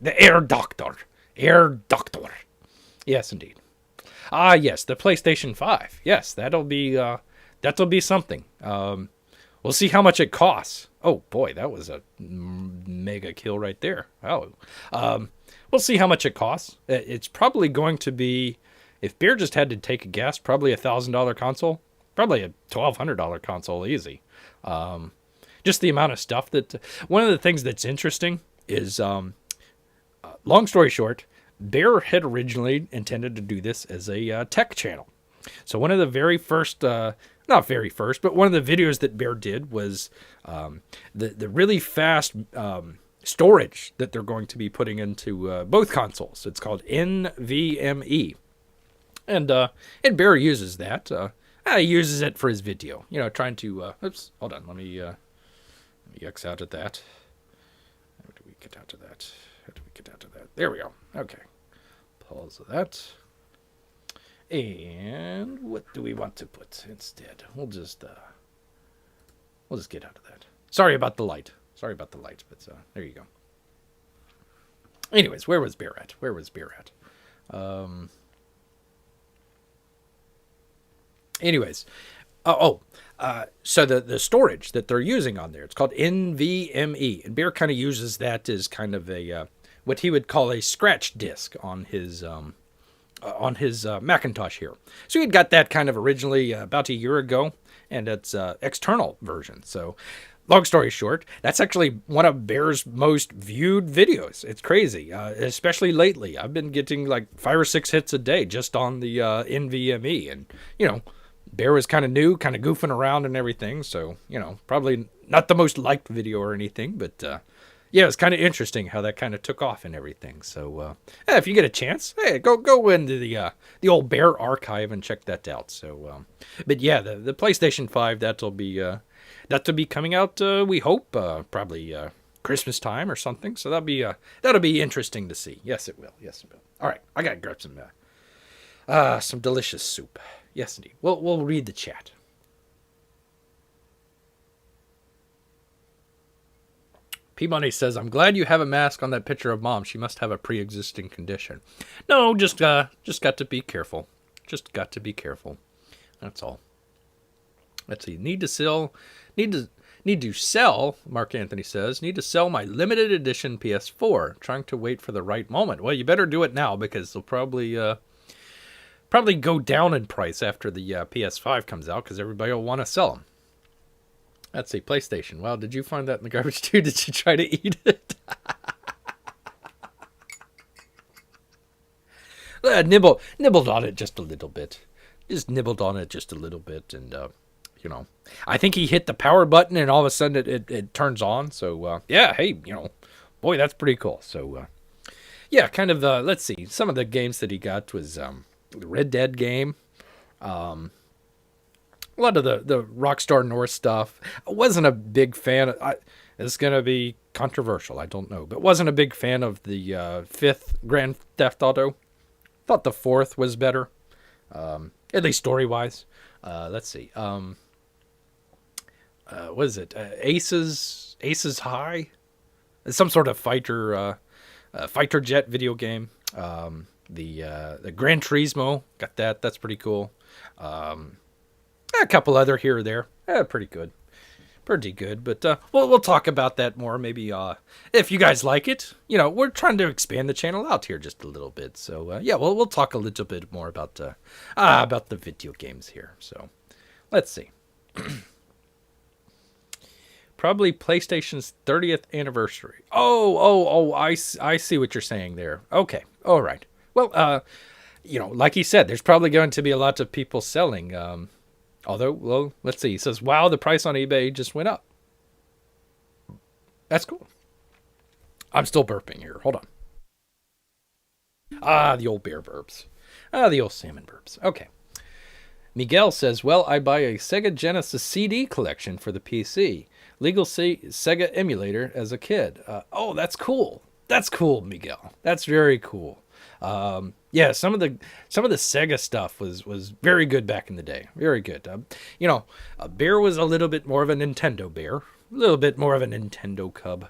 The air doctor. Yes, indeed. Yes, the PlayStation 5. Yes, that'll be something. We'll see how much it costs. Oh, boy, that was a mega kill right there. Oh, we'll see how much it costs. It's probably going to be, if Bear just had to take a guess, probably $1,000 console. Probably a $1,200 console, easy. just the amount of stuff that. One of the things that's interesting is, long story short, Bear had originally intended to do this as a tech channel. So one of the very first, not very first, but one of the videos that Bear did was the really fast storage that they're going to be putting into both consoles. It's called NVMe, and Bear uses that. He uses it for his video. Trying to. Oops, hold on. Let me X out of that. How do we get out of that? There we go. Okay. Pause of that. And what do we want to put instead? We'll just get out of that. Sorry about the light, but there you go. Anyways, where was Bear at? Anyways, so the storage that they're using on there, it's called NVMe, and Bear kind of uses that as kind of a what he would call a scratch disk on his Macintosh here. So he had got that kind of originally about a year ago, and it's external version. So long story short, that's actually one of Bear's most viewed videos. It's crazy, especially lately. I've been getting like 5 or 6 hits a day just on the NVMe, and Bear was kind of new, kind of goofing around and everything. So probably not the most liked video or anything, but yeah, it's kind of interesting how that kind of took off and everything. So if you get a chance, hey, go into the old Bear archive and check that out. So, but yeah, the PlayStation 5 that'll be coming out. We hope probably Christmas time or something. So that'll be interesting to see. Yes, it will. All right, I gotta grab some delicious soup. Yes, indeed. We'll read the chat. P-Money says, I'm glad you have a mask on that picture of Mom. She must have a pre-existing condition. No, just got to be careful. That's all. Let's see. Need to sell, Mark Anthony says, need to sell my limited edition PS4. Trying to wait for the right moment. Well, you better do it now because they'll probably go down in price after the PS5 comes out because everybody will want to sell them. Let's see, PlayStation. Well, did you find that in the garbage too? Did you try to eat it? Nibbled on it just a little bit. And I think he hit the power button, and all of a sudden it turns on. So yeah, hey, boy, that's pretty cool. So yeah, kind of. Let's see, some of the games that he got was the Red Dead game. A lot of the Rockstar North stuff. I wasn't a big fan. It's going to be controversial, I don't know. But wasn't a big fan of the 5th Grand Theft Auto. Thought the 4th was better. At least story-wise. Let's see. What is it? Aces High? Some sort of fighter jet video game. The Gran Turismo. Got that. That's pretty cool. A couple other here or there. Pretty good. But we'll talk about that more. Maybe if you guys like it. We're trying to expand the channel out here just a little bit. So yeah, we'll talk a little bit more about the video games here. So let's see. Probably PlayStation's 30th anniversary. Oh, I see what you're saying there. Okay, all right. Well, like he said, there's probably going to be a lot of people selling. Although, well, let's see. He says, wow, the price on eBay just went up. That's cool. I'm still burping here. Hold on. The old bear burps. The old salmon burps. Okay. Miguel says, well, I buy a Sega Genesis CD collection for the PC. Legal Sega emulator as a kid. Oh, that's cool. That's cool, Miguel. That's very cool. Yeah, some of the Sega stuff was very good back in the day. Very good. Bear was a little bit more of a Nintendo bear, a little bit more of a Nintendo cub.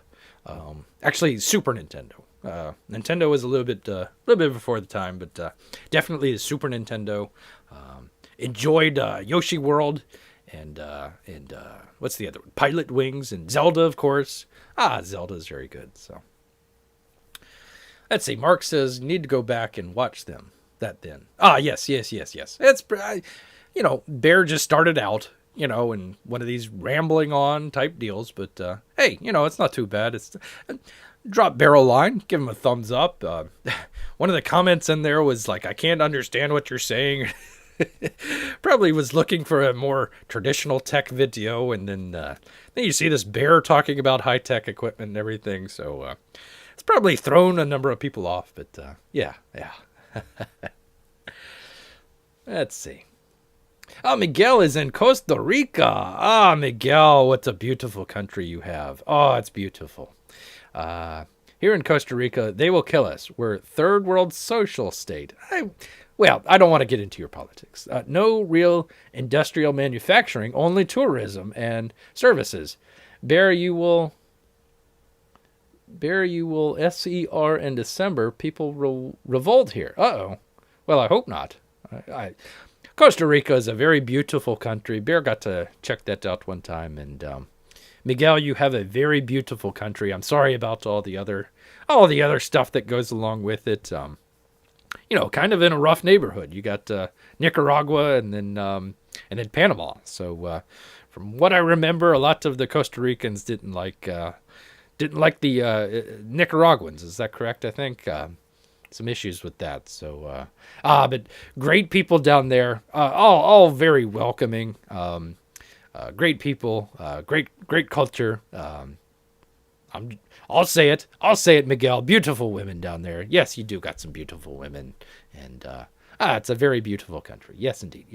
Actually, Super Nintendo. Nintendo was a little bit before the time, but definitely the Super Nintendo. Enjoyed Yoshi World and what's the other one? Pilot Wings and Zelda, of course. Zelda's very good. So. Let's see. Mark says, you need to go back and watch them. That then. Yes. It's, Bear just started out, in one of these rambling on type deals. But hey, it's not too bad. It's drop Barrel line, give him a thumbs up. One of the comments in there was like, I can't understand what you're saying. Probably was looking for a more traditional tech video, and then you see this bear talking about high-tech equipment and everything, so it's probably thrown a number of people off, but yeah. Let's see. Oh, Miguel is in Costa Rica. Ah, Miguel, what a beautiful country you have. Oh, it's beautiful. Here in Costa Rica, they will kill us. We're third world social state. I don't want to get into your politics. No real industrial manufacturing, only tourism and services. Bear, you will SER in December. People revolt here. Uh-oh. Well, I hope not. Costa Rica is a very beautiful country. Bear got to check that out one time. And Miguel, you have a very beautiful country. I'm sorry about all the other stuff that goes along with it. Kind of in a rough neighborhood. You got Nicaragua and then Panama. So from what I remember, a lot of the Costa Ricans didn't like the Nicaraguans. Is that correct? I think some issues with that. So but great people down there. All very welcoming. Great people. Great culture. I'll say it, Miguel. Beautiful women down there. Yes, you do got some beautiful women. And it's a very beautiful country. Yes, indeed.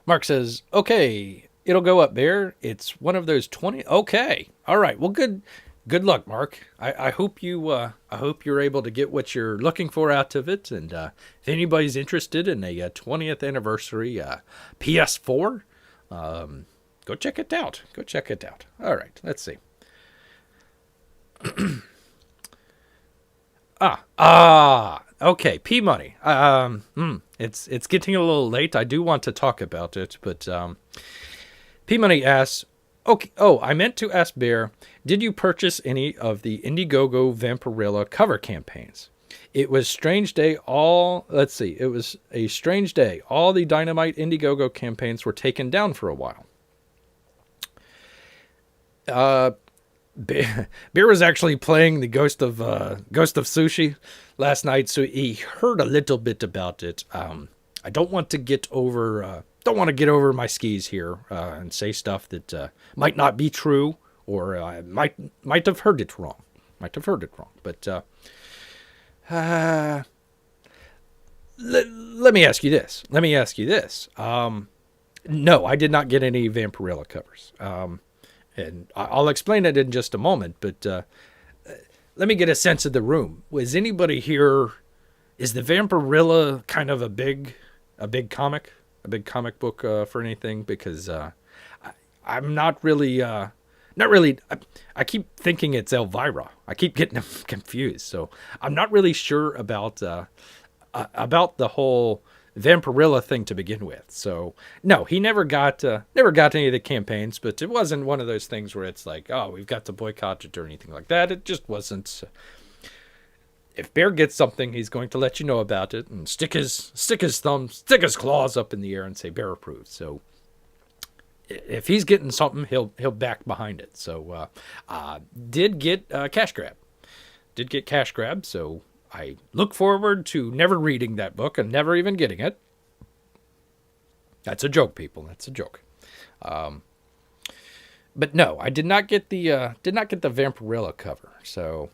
Mark says, okay, it'll go up there. It's one of those 20. Okay. All right. Well, good luck, Mark. I hope you're able to get what you're looking for out of it. And if anybody's interested in a 20th anniversary PS4, go check it out. All right, let's see. Okay, P Money. It's getting a little late. I do want to talk about it, but P Money asks, okay. Oh, I meant to ask Bear, did you purchase any of the Indiegogo Vampirilla cover campaigns? It was strange day. It was a strange day. All the Dynamite Indiegogo campaigns were taken down for a while. Bear was actually playing the Ghost of Sushi last night, so he heard a little bit about it. I don't want to get over my skis here and say stuff that might not be true, or I might have heard it wrong. But let me ask you this. No, I did not get any Vampirilla covers. And I'll explain it in just a moment, but let me get a sense of the room. Was anybody here? Is the Vampirilla kind of a big comic book for anything? Because I'm not really. I keep thinking it's Elvira. I keep getting them confused, so I'm not really sure about the whole Vampirilla thing to begin with. So no, he never got any of the campaigns, but it wasn't one of those things where it's like, oh, we've got to boycott it or anything like that. It just wasn't. If Bear gets something, he's going to let you know about it and stick his claws up in the air and say Bear approved. So if he's getting something, he'll back behind it. So did get Cash Grab. So I look forward to never reading that book and never even getting it. That's a joke, people. That's a joke. But no, I did not get the Vampirilla cover. So,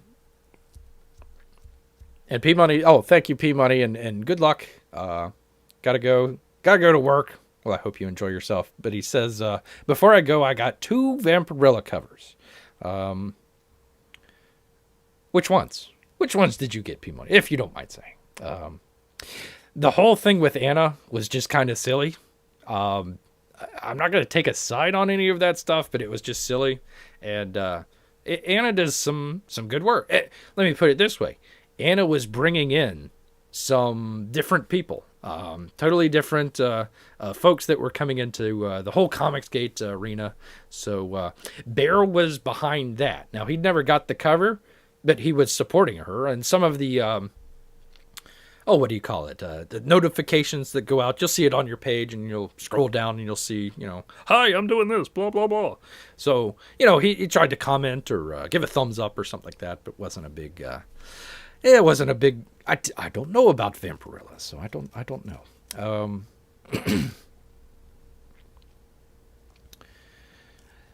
and P Money. Oh, thank you, P Money, and good luck. Gotta go to work. Well, I hope you enjoy yourself. But he says, before I go, I got 2 Vampirilla covers. Which ones? Which ones did you get, P Money, if you don't mind saying? The whole thing with Anna was just kind of silly. I'm not going to take a side on any of that stuff, but it was just silly. And Anna does some good work. Let me put it this way. Anna was bringing in some different people, totally different folks that were coming into the whole Comicsgate arena. So Bear was behind that. Now, he'd never got the cover, but he was supporting her. And some of the oh, what do you call it? The notifications that go out. You'll see it on your page, and you'll scroll down, and you'll see, hi, I'm doing this, blah blah blah. So he tried to comment or give a thumbs up or something like that, but wasn't a big. It wasn't a big. I don't know about Vampirilla, so I don't know.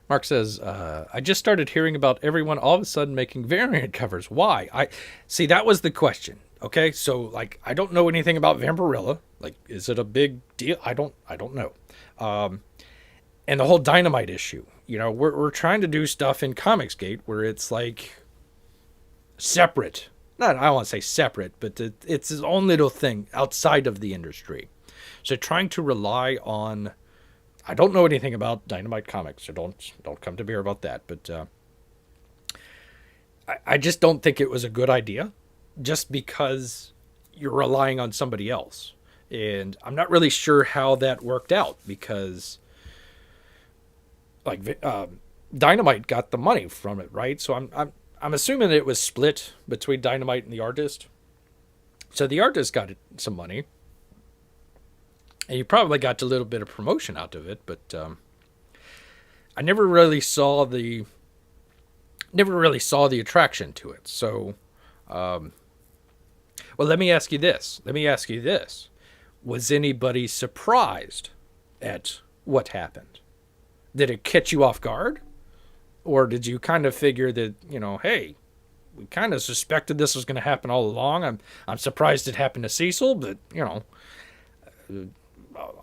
Mark says, I just started hearing about everyone all of a sudden making variant covers. Why? I see, that was the question. Okay, so like I don't know anything about Vampirilla. Like, is it a big deal? I don't know. And the whole Dynamite issue. We're trying to do stuff in Comicsgate where it's like separate. I don't want to say separate, but it's its own little thing outside of the industry. So trying to rely on. I don't know anything about Dynamite Comics, so don't come to me about that. But I just don't think it was a good idea, just because you're relying on somebody else, and I'm not really sure how that worked out because, like, Dynamite got the money from it, right? So I'm assuming it was split between Dynamite and the artist. So the artist got some money. And you probably got a little bit of promotion out of it, but I never really saw the attraction to it. So, well, let me ask you this. Was anybody surprised at what happened? Did it catch you off guard? Or did you kind of figure that, hey, we kind of suspected this was going to happen all along. I'm surprised it happened to Cecil, but,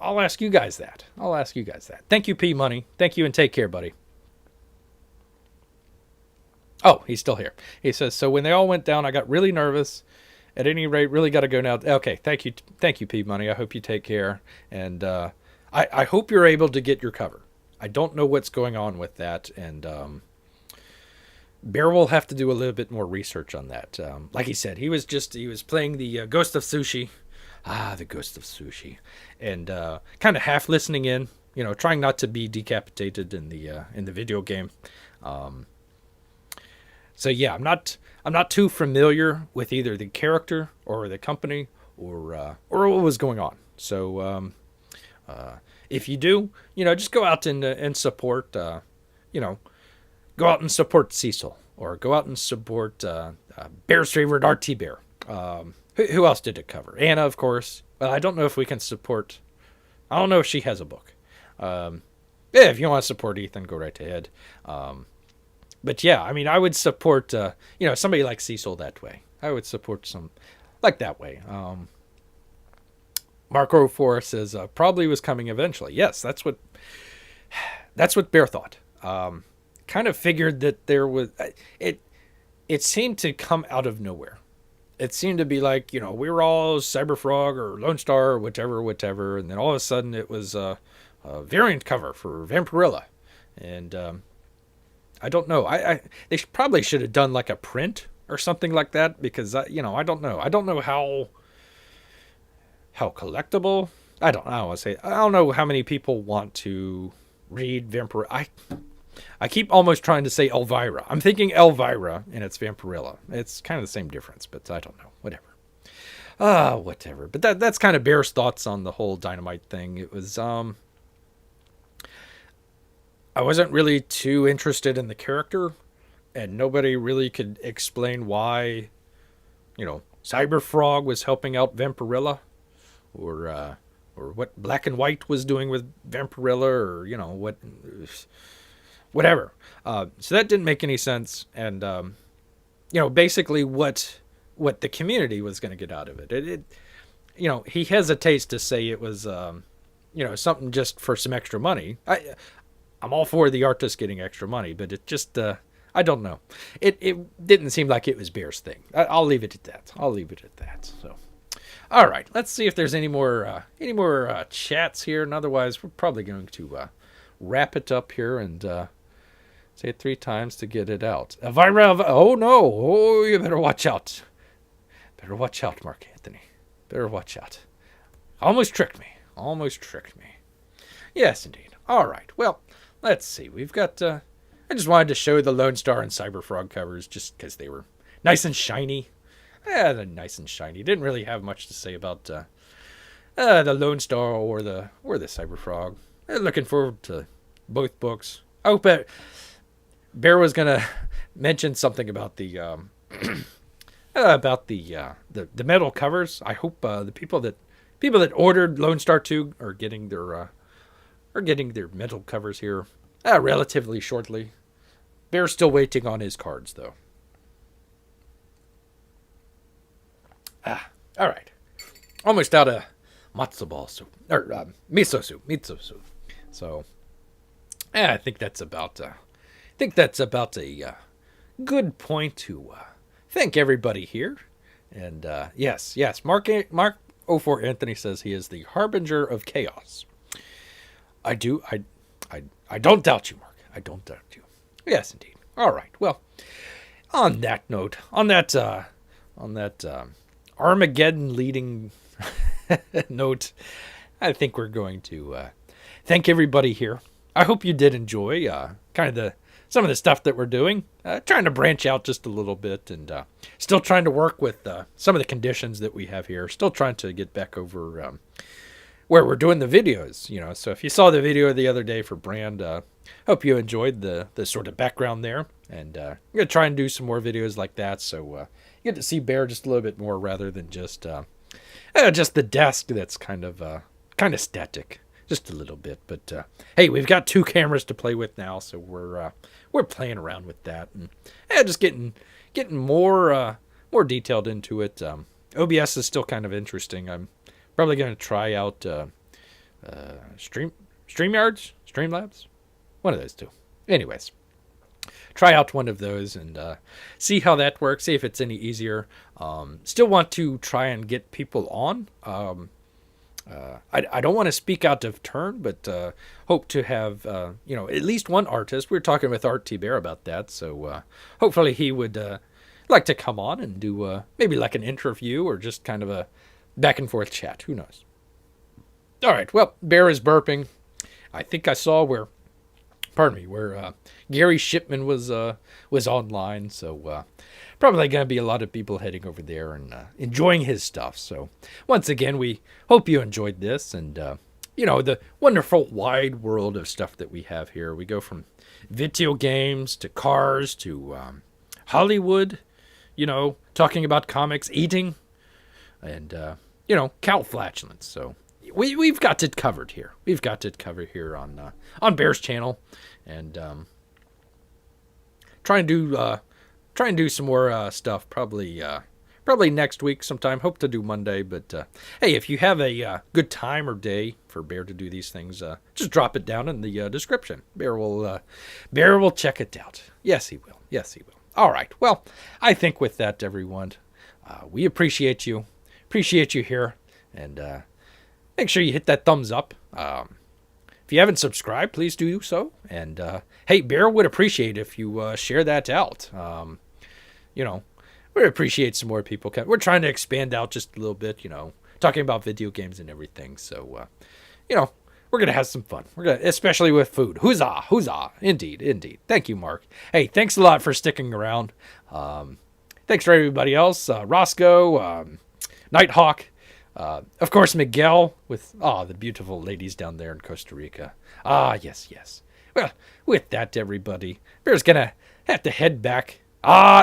I'll ask you guys that. Thank you, P Money. Thank you, and take care, buddy. Oh, he's still here. He says, so when they all went down, I got really nervous. At any rate, really got to go now. Okay, thank you, P Money. I hope you take care. And I hope you're able to get your cover. I don't know what's going on with that. And Bear will have to do a little bit more research on that. Like he said, he was playing the Ghost of Sushi. The Ghost of Sushi, and kind of half listening in, trying not to be decapitated in the video game. So yeah, I'm not too familiar with either the character or the company or what was going on. So if you do, just go out and support. Go out and support Cecil, or go out and support Bear's favorite RT Bear. Who else did it cover? Anna, of course. Well, I don't know if we can support. I don't know if she has a book. Yeah, if you want to support Ethan, go right ahead. But yeah, I mean, I would support, somebody like Cecil that way. I would support some like that way. Marco 4 says, probably was coming eventually. Yes, that's what Bear thought. Kind of figured that there was, it seemed to come out of nowhere. It seemed to be like, we were all Cyberfrog or Lone Star or whatever. And then all of a sudden it was a variant cover for Vampirilla. And I don't know. They probably should have done like a print or something like that because, I don't know. I don't know how collectible. I don't know how many people want to read Vampirilla. I keep almost trying to say Elvira. I'm thinking Elvira, and it's Vampirilla. It's kind of the same difference, but I don't know. Whatever. But that's kind of Bear's thoughts on the whole Dynamite thing. It was, I wasn't really too interested in the character, and nobody really could explain why, Cyberfrog was helping out Vampirilla, or what Black and White was doing with Vampirilla, or, whatever. So that didn't make any sense. And, basically what the community was going to get out of it. He hesitates to say it was, something just for some extra money. I'm all for the artist getting extra money, but it just, I don't know. It didn't seem like it was Bear's thing. I'll leave it at that. So, all right, let's see if there's any more chats here. And otherwise, we're probably going to wrap it up here and say it 3 times to get it out. Elvira, oh no, oh, you better watch out. Mark Anthony. Better watch out. Almost tricked me. Yes, indeed. All right, well, let's see. We've got, I just wanted to show the Lone Star and Cyberfrog covers just because they were nice and shiny. they're nice and shiny. Didn't really have much to say about the Lone Star or the Cyberfrog. Looking forward to both books. I hope Bear was gonna mention something about the metal covers. I hope the people that ordered Lone Star 2 are getting their metal covers here relatively shortly. Bear's still waiting on his cards though. All right. Almost out of matzo ball soup or miso soup. So, I think that's about a good point to thank everybody here. And yes, Mark 04 Anthony says he is the harbinger of chaos. I don't doubt you, Mark. I don't doubt you. Yes, indeed. All right. Well, on that note, on that Armageddon leading note, I think we're going to thank everybody here. I hope you did enjoy some of the stuff that we're doing. Trying to branch out just a little bit, and still trying to work with some of the conditions that we have here. Still trying to get back over where we're doing the videos. So if you saw the video the other day for Brand, hope you enjoyed the sort of background there. And I'm gonna try and do some more videos like that, so you get to see Bear just a little bit more rather than just the desk that's kind of static, just a little bit. But hey, we've got 2 cameras to play with now, so we're playing around with that and just getting more detailed into it. OBS is still kind of interesting. I'm probably going to try out Streamlabs, one of those 2. Anyways, try out one of those and see how that works, see if it's any easier. Still want to try and get people on. I don't want to speak out of turn, but hope to have at least one artist. We were talking with Art T. Bear about that, so hopefully he would like to come on and do maybe like an interview or just kind of a back and forth chat. Who knows? All right. Well, Bear is burping. I think I saw where Gary Shipman was online, so probably going to be a lot of people heading over there and enjoying his stuff. So once again, we hope you enjoyed this and the wonderful wide world of stuff that we have here. We go from video games to cars to Hollywood, talking about comics, eating, and cow flatulence. So we've got it covered here. We've got it covered here on Bear's channel, and try and do some more stuff probably next week sometime. Hope to do Monday, but hey, if you have a good time or day for Bear to do these things, just drop it down in the description. Bear will check it out. Yes, he will. All right. Well, I think with that, everyone, we appreciate you here, and make sure you hit that thumbs up. If you haven't subscribed, please do so. And hey, Bear would appreciate if you share that out. We'd appreciate some more people. We're trying to expand out just a little bit, talking about video games and everything. So, we're going to have some fun. Especially with food. Huzzah. Indeed. Thank you, Mark. Hey, thanks a lot for sticking around. Thanks for everybody else. Roscoe, Nighthawk, of course, Miguel with the beautiful ladies down there in Costa Rica. Yes. Well, with that, everybody, Bear's going to have to head back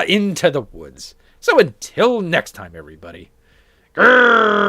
into the woods. So until next time, everybody. Grrr!